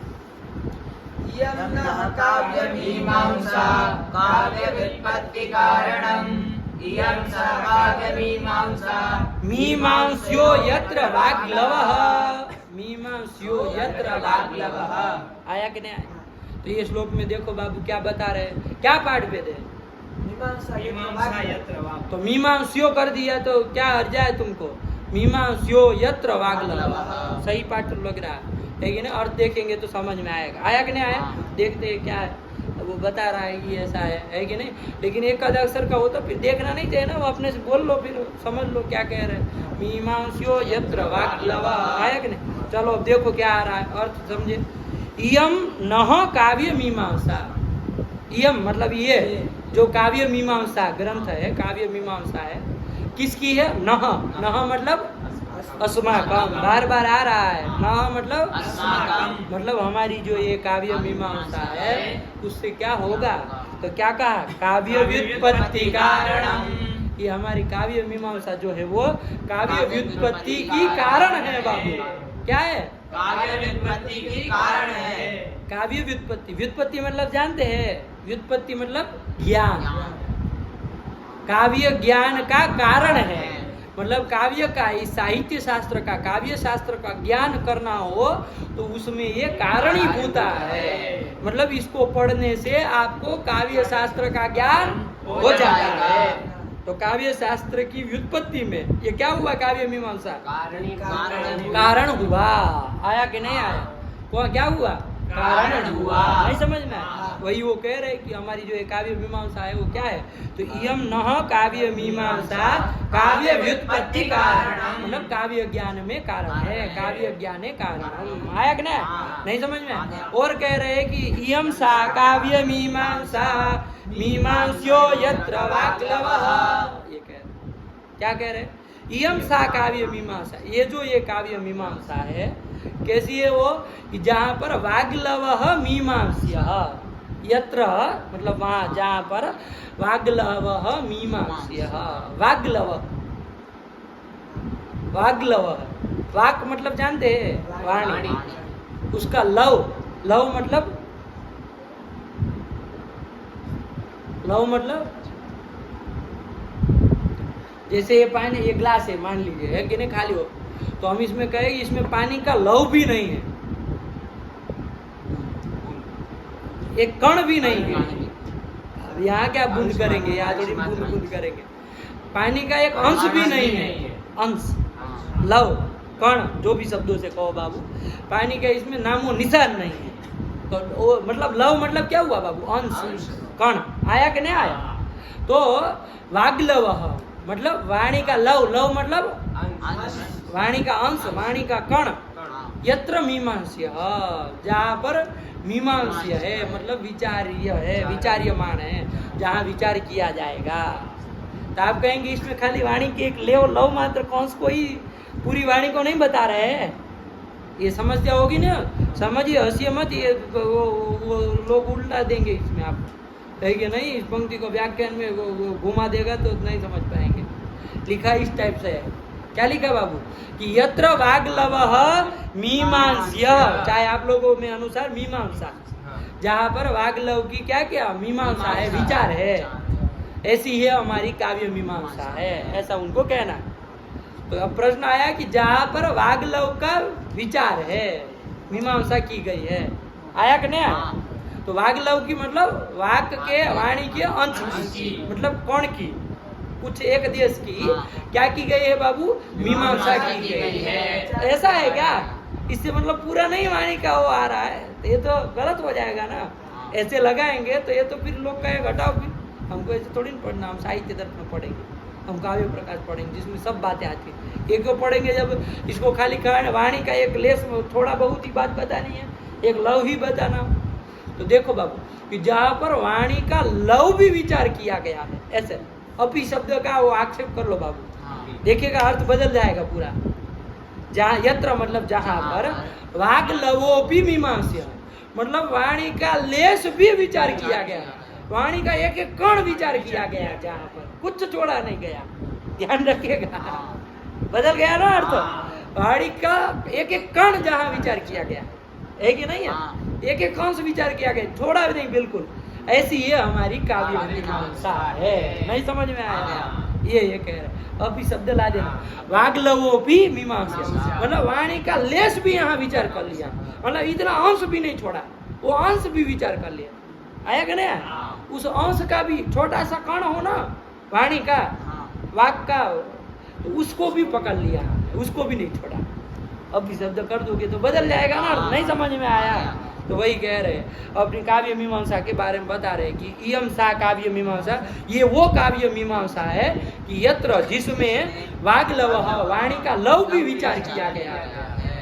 [SPEAKER 2] काव्य मीमांसा काव्य व्युत्पत्ति कारणम। इयं सा काव्य मीमांसा।
[SPEAKER 1] मीमांस्यो यत्र वाग्लवः। मीमांस्यो यत्र वाग्लवः। आया कि नहीं आया? तो ये श्लोक में देखो बाबू क्या बता रहे हैं, क्या पाठ भेद है?
[SPEAKER 2] मीमांसा यत्र वाग्लवः।
[SPEAKER 1] तो मीमांस्यो कर दिया तो क्या हर्ज है तुमको? मीमांस्यो यत्र वाग्लवः, सही पाठ लग रहा है कि नहीं? अर्थ देखेंगे तो समझ में आएगा। आया कि नहीं आया? देखते हैं क्या है, वो बता रहा है कि ऐसा है कि नहीं? लेकिन एक आध अक्षर का हो तो फिर देखना नहीं चाहिए ना, वो अपने से बोल लो, फिर समझ लो क्या कह रहे हैं। मीमांस्यो यत्र वाग्लवः। आया कि नहीं? चलो अब देखो क्या आ रहा है, अर्थ समझे। इयम नः काव्य मीमांसा। इयम मतलब ये जो काव्य मीमांसा ग्रंथ है, काव्य मीमांसा है, किसकी है? नः। नः मतलब अस्माकम, बार बार आ रहा है। नः मतलब हमारी जो ये काव्य मीमांसा है उससे क्या होगा? तो क्या कहा? काव्य व्युत्पत्ति कारणम। ये हमारी काव्य मीमांसा जो है वो काव्य व्युत्पत्ति की कारण है बाबू। क्या है?
[SPEAKER 2] काव्य व्युत्पत्ति की कारण है।
[SPEAKER 1] काव्य व्युत्पत्ति, व्युत्पत्ति मतलब जानते हैं? व्युत्पत्ति मतलब ज्ञान, काव्य ज्ञान का कारण है। मतलब काव्य का, इस साहित्य शास्त्र का, काव्य शास्त्र का ज्ञान करना हो तो उसमें ये कारणीभूता है। मतलब इसको पढ़ने से आपको काव्य शास्त्र का ज्ञान हो जाता है। तो काव्य शास्त्र की व्युत्पत्ति में ये क्या हुआ? काव्य मीमांसा कारण हुआ। आया कि नहीं आया? वो क्या हुआ?
[SPEAKER 2] कारण हुआ।
[SPEAKER 1] नहीं समझ में आया? वही वो कह रहे कि हमारी जो ये काव्य मीमांसा है वो क्या है, तो इयम नह काव्य मीमांसा काव्य व्युत्पत्ति कारण, मतलब काव्य ज्ञान में कारण है, काव्य ज्ञान कारण। आया कि नहीं समझ में? और कह रहे हैं कि इयम सा काव्य मीमांसा मीमांस्यो यत्र वाक्लवः, ये कह रहे, क्या कह रहे हैं? इयम सा काव्य मीमांसा, ये जो ये काव्य मीमांसा है कैसी है वो, कि जहाँ पर वाग्लवः मीमांस्यः, यत्र मतलब वहाँ जहाँ पर वाग्लवः मीमांस्यः, वाग्लवः, वाग्लवः, वाक मतलब जानते हैं वाणी, उसका लव, लव मतलब, लव मतलब जैसे ये पानी, ये ग्लास है मान लीजिए, है कि नहीं, खाली हो, तो हम इसमें कहेंगे इसमें पानी का लव भी नहीं है, एक कण भी नहीं है। अब यहाँ क्या बूंद करेंगे, यहाँ थोड़ी बूंद बूंद करेंगे, पानी का एक अंश भी नहीं है, अंश, लव, कण, जो भी शब्दों से कहो बाबू, पानी का इसमें नामो निशान नहीं है, तो वो मतलब लव मतलब क्या हुआ बाबू, अंश, कण। आया कि नहीं आया? तो वाग्लवः मतलब वाणी का लव, लव मतलब वाणी का अंश, वाणी का कण, यत्र मीमांस्य, जहाँ पर मीमांस्य है मतलब विचार्य है, विचार्यमान है, जहाँ विचार किया जाएगा। तो आप कहेंगे इसमें खाली वाणी की एक लव मात्र कंस को ही, पूरी वाणी को नहीं बता रहे हैं, ये समस्या होगी ना, समझिए, हंसिए मत, ये वो लोग उल्टा देंगे इसमें, आप है कि नहीं, इस पंक्ति को व्याख्यान में वो घुमा देगा तो नहीं समझ पाएंगे। लिखा इस टाइप से है, क्या लिखा बाबू, कि यत्र वाग्लवः मीमांस्य, चाहे आप लोगों में अनुसार मीमांसा, जहाँ पर वाग्लव की क्या क्या मीमांसा है, विचार है, ऐसी है हमारी काव्य मीमांसा है, ऐसा उनको कहना है। तो अब प्रश्न आया कि जहाँ पर वाग्लव का विचार है, मीमांसा की गई है, आया कि नहीं आया? तो वाग्लव की मतलब वाक के, वाणी के अंश की, मतलब कौन की, कुछ एक देश की क्या की गई है बाबू, मीमांसा की गई है। ऐसा है क्या? इससे मतलब पूरा नहीं वाणी का वो आ रहा है, तो ये तो गलत हो जाएगा ना, ऐसे लगाएंगे तो ये तो फिर लोग कहे घटाओ, फिर हमको ऐसे थोड़ी ना पढ़ना, हम साहित्य दर्पण पढ़ेंगे, हम काव्य प्रकाश पढ़ेंगे जिसमें सब बातें आती हैं। एक को पढ़ेंगे जब इसको खाली वाणी का एक लेस थोड़ा बहुत ही बात बतानी है, एक लव ही बताना। तो देखो बाबू कि जहाँ पर वाणी का लव भी विचार किया गया है, ऐसे अपी शब्द का वो आक्षेप कर लो बाबू, देखिएगा अर्थ बदल जाएगा पूरा। जहाँ यत्र मतलब जहाँ पर वाग्लवोपि मीमांस्य, मतलब वाणी का लेस भी विचार किया गया, वाणी का एक एक कण विचार किया गया, जहाँ पर कुछ छोड़ा नहीं गया, ध्यान रखिएगा, बदल गया ना अर्थ। वाणी का एक एक कण जहाँ विचार किया गया है कि नहीं है, एक एक अंश विचार किया गया, छोड़ा भी नहीं, बिल्कुल ऐसी ये हमारी काव्य मीमांसा है। नहीं समझ में आया? ये कह रहे, अभी शब्द ला देना, वाग्लवोपि मीमांसा, मतलब वाणी का लेस भी यहाँ विचार कर लिया, मतलब इतना अंश भी नहीं छोड़ा, वो अंश भी विचार कर लिया। आया कि नहीं? उस अंश का भी छोटा सा कण हो ना वाणी का, वाक का, तो उसको भी पकड़ लिया, उसको भी नहीं छोड़ा। अभी शब्द कर दोगे तो बदल जाएगा ना, नहीं समझ में आया? तो वही कह रहे हैं, अपनी काव्य मीमांसा के बारे में बता रहे कि इयम सा काव्य मीमांसा, ये वो काव्य मीमांसा है कि यत्र जिसमें वाग्लवः वाणी का लव भी विचार किया गया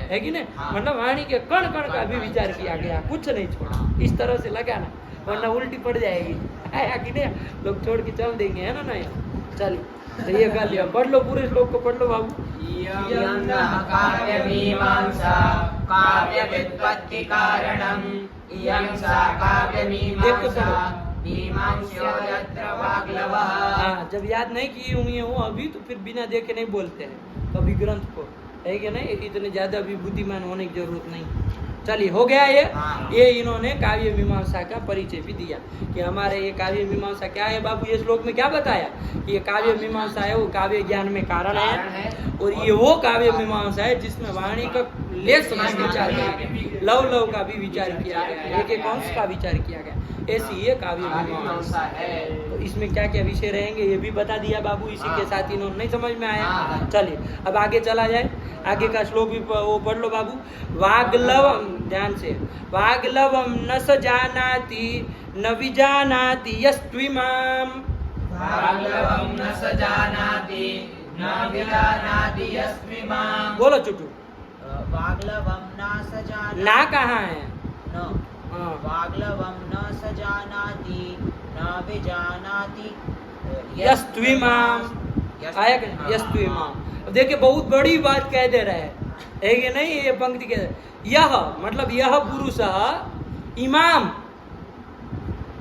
[SPEAKER 1] है कि नहीं, मतलब वाणी के कण कण का भी विचार किया गया, कुछ नहीं छोड़ा। इस तरह से लगाना, वरना उल्टी पड़ जाएगी, आया कि नहीं, लोग छोड़ के चल देंगे, है ना? नहीं, चलिए तो ये कर लिया, पढ़ लो पूरे श्लोक को, पढ़ लो बाबू।
[SPEAKER 2] काव्य मीमांसा काव्य व्युत्पत्ति कारणम, इयं सा काव्य मीमांसा मीमांस्यो यत्र वाग्लवः।
[SPEAKER 1] हाँ, जब याद नहीं की होंगी वो अभी, तो फिर बिना देखे नहीं बोलते हैं कभी ग्रंथ को, है कि नहीं? इतने ज्यादा भी बुद्धिमान होने की जरूरत नहीं। चलिए, हो गया ये इन्होंने काव्य मीमांसा का परिचय भी दिया कि हमारे ये काव्य मीमांसा क्या है बाबू। ये श्लोक में क्या बताया कि ये काव्य मीमांसा है वो काव्य ज्ञान में कारण है, और ये वो काव्य मीमांसा है जिसमें वाणी का लेस विचार किया गया, लव का भी विचार किया गया, एक एक अंश का विचार किया गया, ऐसी ये काव्य मीमांसा है। तो इसमें क्या क्या विषय रहेंगे ये भी बता दिया बाबू, इसी के साथ इन्होंने नहीं समझ में आया।
[SPEAKER 2] हाँ।
[SPEAKER 1] चलिए अब आगे चला जाए, आगे का श्लोक भी वो पढ़ लो बाबू। वाग्लवम, ध्यान से, वाग्लवम न स जानाति न विजानाति यस्त्विमाम।
[SPEAKER 2] वाग्लवं न स जानाति न विजानाति यस्त्विमाम्।
[SPEAKER 1] बोलो चुटू।
[SPEAKER 3] वाग्लवं न स जानाति।
[SPEAKER 1] ना कहाँ है?
[SPEAKER 3] न
[SPEAKER 1] हाँ।
[SPEAKER 3] वाग्लवं न स जानाति न विजानाति
[SPEAKER 1] यस्त्विमाम। आया कि यस्त्विमाम। अब देखिए बहुत बड़ी बात कह दे रहा है कि नहीं, ये पंक्ति कह, यह मतलब यह पुरुष इमाम,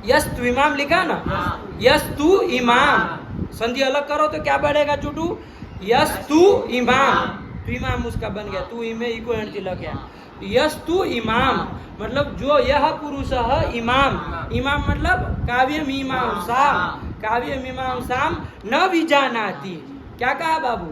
[SPEAKER 1] यस्तु इमाम लिखा ना, यस्तु इमाम, संधि अलग करो तो क्या बढ़ेगा चुटू? यस्तु इमाम, तू इमाम उसका बन गया, तू इमे इको एंटी लग गया। यस्तु इमाम मतलब जो यह पुरुष इमाम, इमाम मतलब काव्य मीमांसा, काव्य मीमांसा न विजानाति। क्या कहा बाबू?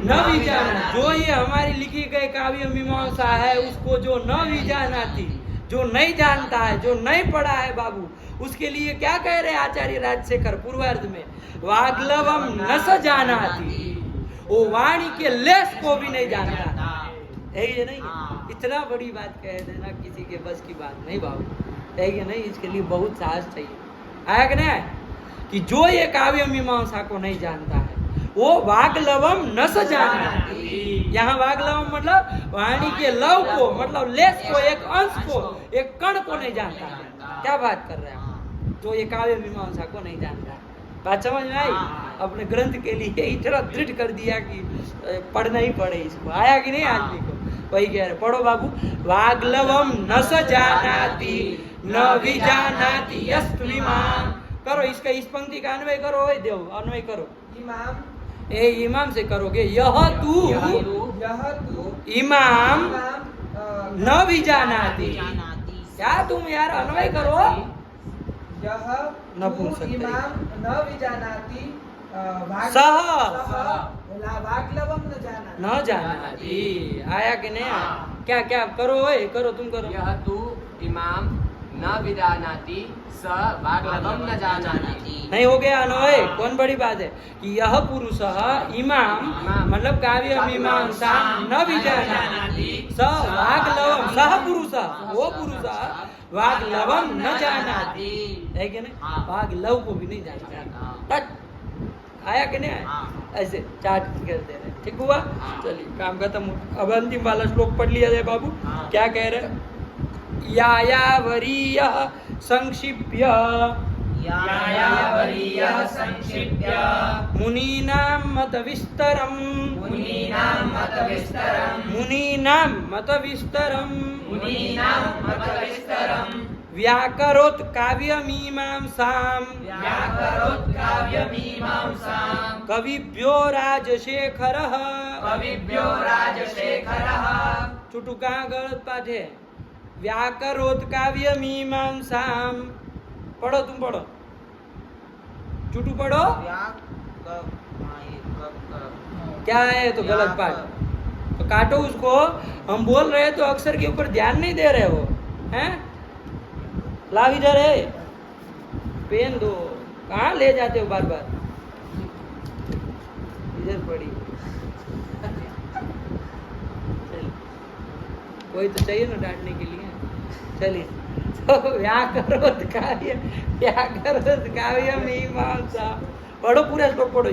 [SPEAKER 1] न विजाना, जो ये हमारी लिखी गई काव्य मीमांसा है उसको जो न विजानाति, जो नहीं जानता है, जो नहीं पढ़ा है बाबू, उसके लिए क्या कह रहे आचार्य राजशेखर पूर्वार्ध में? वाग्लवम न स जानाति, वो वाणी के लेस को भी नहीं जानता है। ये नहीं, इतना बड़ी बात कह देना किसी के बस की बात नहीं बाबू, है कि नहीं? इसके लिए बहुत साहस चाहिए। आया कि नहीं? कि जो ये काव्य मीमांसा को नहीं जानता है वो वाग्लवम न स जानाति। यहाँ वाग्लवम मतलब वाणी के लव को, मतलब लेस को, एक अंश को, एक कण को नहीं जानता है। क्या बात कर रहे हैं? जो ये काव्य मीमांसा को नहीं जानता है। बात समझ में आई? अपने ग्रंथ के लिए इतना दृढ़ कर दिया कि पढ़ना ही पड़े इसको। आया कि नहीं आदमी को? वही कह रहे, पढ़ो बाबू। वाग्लवम न स जानाति न विजानाति यस्त्विमाम। करो इसका, इस पंक्ति का अन्वय करो, देव अन्वय करो।
[SPEAKER 3] इमाम,
[SPEAKER 1] ए इमाम से करोगे, यह तू इमाम न विजानाति। क्या तुम यार अन्वय करो?
[SPEAKER 3] यह
[SPEAKER 1] न पूछ सकते।
[SPEAKER 3] इमाम न विजानाति
[SPEAKER 1] सह
[SPEAKER 3] वाग्लवम न जानाति।
[SPEAKER 1] न जानाति। आया कि नहीं? क्या क्या करो? ओए करो, तुम करो।
[SPEAKER 2] यह तू इमाम न विजानाति स वाग्लवं न जानाति।
[SPEAKER 1] नहीं हो गया अन्वय? कौन बड़ी बात है कि यह पुरुष इमाम मतलब काव्य मीमांसा न विजानाति स वाग्लवम, सह पुरुष, वो पुरुष वाग्लवम न जानाति, है कि नहीं? वाग्लव को भी नहीं जानता। आया कि नहीं आया? ऐसे चार्ट कर दे रहे, ठीक हुआ? चलिए काम खत्म। अब अंतिम वाला श्लोक पढ़ लिया जाए बाबू। क्या कह रहे? यायावरीयः संक्षिप्य मुनीनां मतविस्तरम् व्याकरोत् काव्यमीमांसाम् कविभ्यो राजशेखरः। चुटू कहाँ गलत बात है? व्याकरोत् काव्यमीमांसाम्। पढ़ो, तुम पढ़ो, चुटू पढ़ो। क्या है तो गलत बात? तो काटो उसको। हम बोल रहे तो अक्षर के ऊपर ध्यान नहीं दे रहे हो, हैं? लाभ इधर है, पेन दो। कहाँ ले जाते हो बार बार? इधर पड़ी। कोई तो चाहिए ना डांटने के लिए। चलिए, तो व्याकरोत् काव्य मीमांसा पढ़ो, पूरा श्लोक पढ़ो।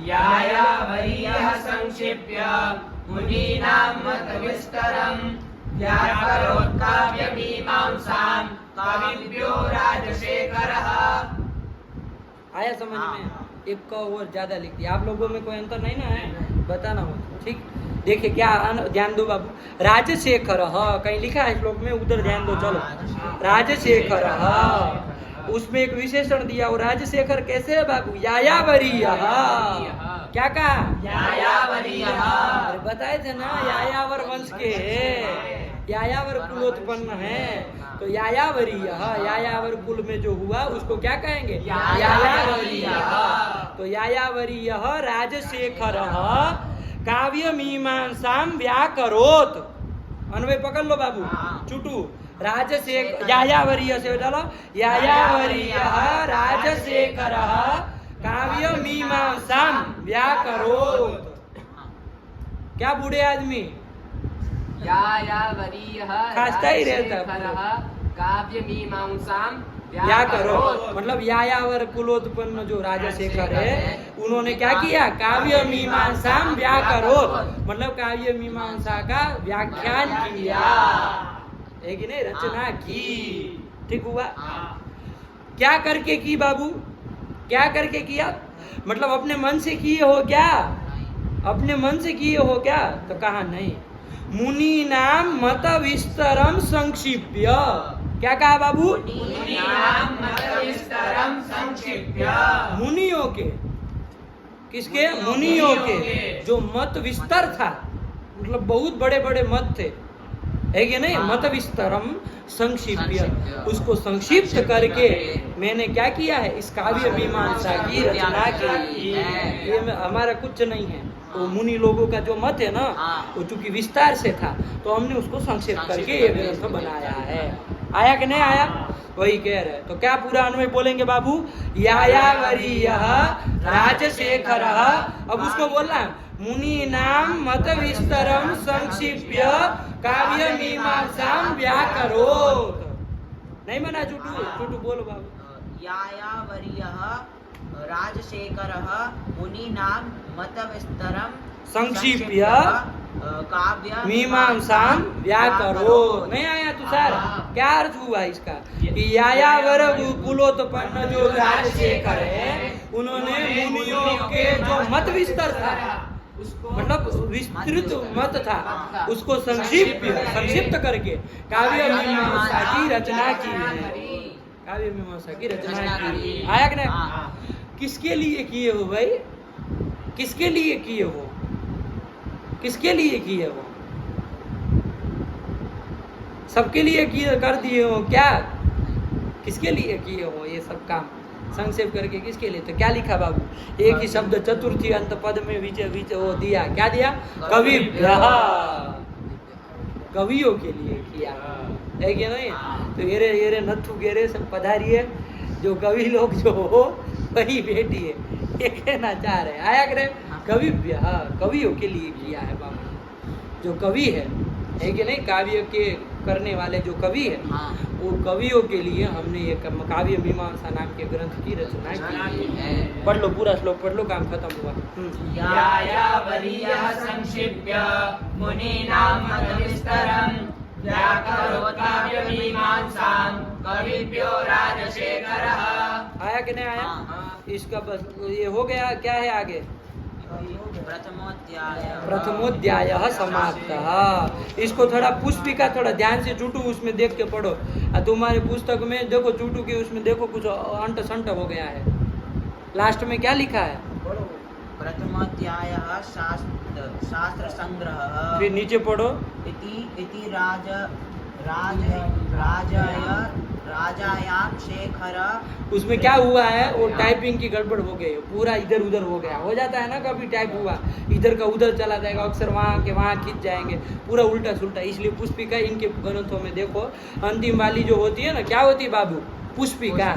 [SPEAKER 2] यायावरीयः संक्षिप्य मुनीनां मतविस्तरम् व्याकरोत् काव्यमीमांसाम् कविभ्यो राजशेखरः।
[SPEAKER 1] आया समझ में? एक का और ज्यादा लिख दिया। आप लोगों में कोई अंतर नहीं ना है? बताना हो, ठीक? देखिए क्या ध्यान दो बाबू। राजशेखर कहीं लिखा है श्लोक में, उधर ध्यान दो। चलो, राजशेखर, उसमें एक विशेषण दिया। वो राजशेखर कैसे है बाबू? यायावरीय। क्या कहा? अरे बताए थे ना, यायावर वंश के, यायावर कुलोत्पन्न है। तो यायावरीय, यायावर कुल में जो हुआ उसको क्या कहेंगे? यायावरीय। तो यायावरीय राजशेखर काव्य मीमांसाम व्याकरोत्। अन्वय पकड़ लो बाबू। चुटू राजशेखर यायावरीय से डालो यायावरीय राजशेखर काव्य मीमांसा व्याकरोत्। क्या बूढ़े आदमी
[SPEAKER 2] यायावरीयः
[SPEAKER 1] खास्ता ही रहता है
[SPEAKER 2] राजशेखरः काव्यमीमांसां
[SPEAKER 1] व्याकरोत्, मतलब यायावर कुलोत्पन्न जो राजशेखर है उन्होंने क्या किया? काव्य मीमांसा व्याकरोत्, मतलब काव्य मीमांसा का व्याख्यान किया है कि नहीं, रचना की। ठीक हुआ? क्या करके की बाबू? क्या करके किया? मतलब अपने मन से किए हो क्या? अपने मन से किए हो क्या? तो कहा नहीं। मुनि नाम मत विस्तरम संक्षिप्य। क्या कहा बाबू?
[SPEAKER 2] मुनीनां मतविस्तरं संक्षिप्य।
[SPEAKER 1] मुनियों के, किसके? मुनियों के जो मत विस्तर था, मतलब बहुत बड़े बड़े मत थे, है कि नहीं? मत विस्तरम संक्षिप्य, उसको संक्षिप्त करके मैंने क्या किया है? इस काव्य मीमांसा की रचना की। ये हमारा कुछ नहीं है, वो मुनि लोगों का जो मत है ना, वो चूंकि विस्तार से था तो हमने उसको संक्षिप्त करके ये ग्रंथ बनाया है। आया कि नहीं आया? वही कह रहे। तो क्या पूरा अन्वय बोलेंगे बाबू? यायावरीयः राजशेखरः, अब उसको बोलना मुनि नाम मत विस्तरम संक्षिप्य काव्य मीमांसा व्याकरोत्। नहीं मना चुटू? चुटू बोलो बाबू।
[SPEAKER 4] यायावरीयः राजशेखरः मुनीनां मतविस्तरं
[SPEAKER 1] संक्षिप्य
[SPEAKER 4] काव्य
[SPEAKER 1] मीमांसा व्याकरोत्। नहीं आया तुषार? क्या अर्थ हुआ इसका? कि यायावर कुलोत्पन्न जो राजशेखर है उन्होंने मुनियों के जो मत विस्तर था, मतलब विस्तृत मत था, उसको संक्षिप्त करके काव्य मीमांसा की रचना की है। काव्य मीमांसा की रचना की। आया कि नहीं? किसके लिए किए हो भाई? किसके लिए किए हो? किसके लिए किए हो? सबके लिए किए, कर दिए हो क्या? किसके लिए किए हो ये सब काम? संक्षेप करके किसके लिए? तो क्या लिखा बाबू? एक ही शब्द चतुर्थी अंत पद में विच वो दिया। क्या दिया? कविभ्यः, कवियों के लिए किया है कि नहीं? तो येरे नथु गेरे सब पधारिए, जो कवि लोग जो हो वही बेटी है, ये कहना चाह रहे। आया करे? कविभ्यः, कवियों के लिए किया है बाबू। जो कवि है कि नहीं, काव्य के करने वाले जो कवि है, वो कवियों के लिए हमने ये काव्य मीमांसा नाम के ग्रंथ की रचना की है। पढ़ लो पूरा श्लोक, पढ़ लो, काम खत्म हुआ।
[SPEAKER 2] यायावरीयः संक्षिप्य मुनीनां मतविस्तरं व्याकरोत् काव्यमीमांसां कविभ्यो राजशेखरः।
[SPEAKER 1] आया कि नहीं आया? इसका बस ये हो गया। क्या है आगे? प्रथमोध्यायः समाप्तः। इसको थोड़ा पुष्पिका थोड़ा ध्यान से चुटू उसमें देख के पढ़ो। तुम्हारे पुस्तक में देखो चुटू के उसमें देखो कुछ अंट संट हो गया है। लास्ट में क्या लिखा है?
[SPEAKER 4] प्रथमोध्यायः शास्त्र संग्रहः।
[SPEAKER 1] फिर नीचे पढ़ो
[SPEAKER 4] इति राजायां शेखर।
[SPEAKER 1] उसमें क्या हुआ है? वो टाइपिंग की गड़बड़ हो गई, पूरा इधर उधर हो गया। हो जाता है ना, कभी टाइप हुआ इधर का उधर चला जाएगा, अक्सर वहाँ के वहाँ खींच जाएंगे, पूरा उल्टा सुल्टा। इसलिए पुष्पिका इनके ग्रंथों में देखो अंतिम वाली जो होती है ना, क्या होती है बाबू? पुष्पिका।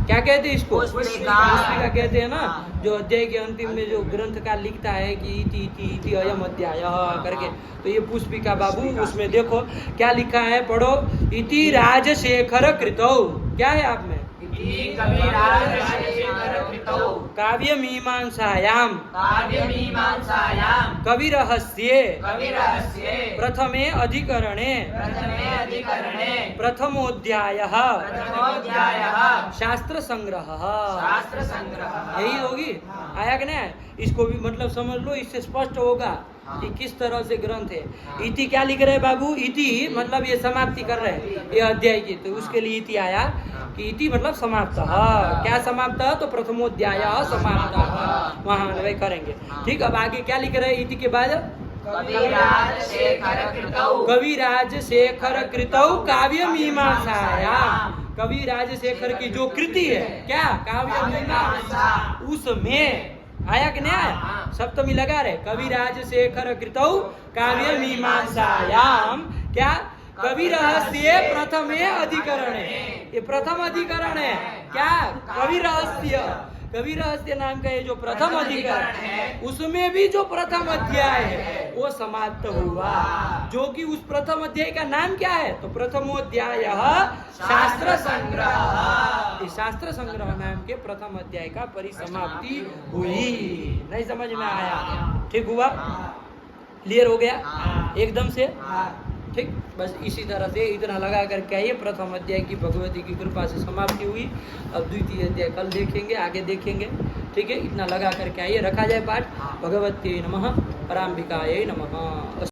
[SPEAKER 1] क्या कहते हैं इसको? पुष्पिका कहते हैं ना। जो अध्याय के अंतिम में जो ग्रंथ का लिखता है कि इति अयम अध्याय करके, तो ये पुष्पिका बाबू। उसमें देखो क्या लिखा है, पढ़ो। इति राजशेखर कृतौ। क्या है आप में? काव्य मीमांसायां कविरहस्ये प्रथमे अधिकरणे प्रथमोध्यायः शास्त्र संग्रहः। यही होगी। आया कि नहीं? इसको भी मतलब समझ लो, इससे स्पष्ट होगा कि किस तरह से ग्रंथ है। इति क्या लिख रहे बाबू? इति मतलब ये समाप्ति कर रहे हैं ये अध्याय की, तो उसके लिए इति आया कि इति मतलब समाप्त। क्या समाप्त? तो प्रथमोध्याय समाप्त, वहां अन्वय करेंगे। ठीक, अब आगे क्या लिख रहे हैं इति के बाद? कविराज शेखर कृतौ काव्य मीमांसायां। कवि राजशेखर की जो कृति है, क्या? काव्य मीमांसा, उसमें। आया कि नहीं आया? सप्तमी लगा रहे। कविराज शेखर कृतौ काव्य मीमांसायां क्या? कवि रहस्य प्रथमे अधिकरण है। ये प्रथम अधिकरण है क्या? कवि रहस्य। कवि रहस्य नाम का ये जो प्रथम अधिकरण है उसमें भी जो प्रथम अध्याय है वो समाप्त हुआ, जो कि उस प्रथम अध्याय का नाम क्या है? तो प्रथमोध्याय शास्त्र संग्रह। इस शास्त्र संग्रह नाम के प्रथम अध्याय का परिसमाप्ति हुई। नहीं समझ में आया? ठीक हुआ? क्लियर हो गया एकदम से? ठीक, बस इसी तरह से इतना लगा करके आइए। प्रथम अध्याय की भगवती की कृपा से समाप्ति हुई। अब द्वितीय अध्याय कल देखेंगे, आगे देखेंगे। ठीक है, इतना लगा करके आइए। रखा जाए पाठ। भगवती नमः, पराम्बिकायै नमः।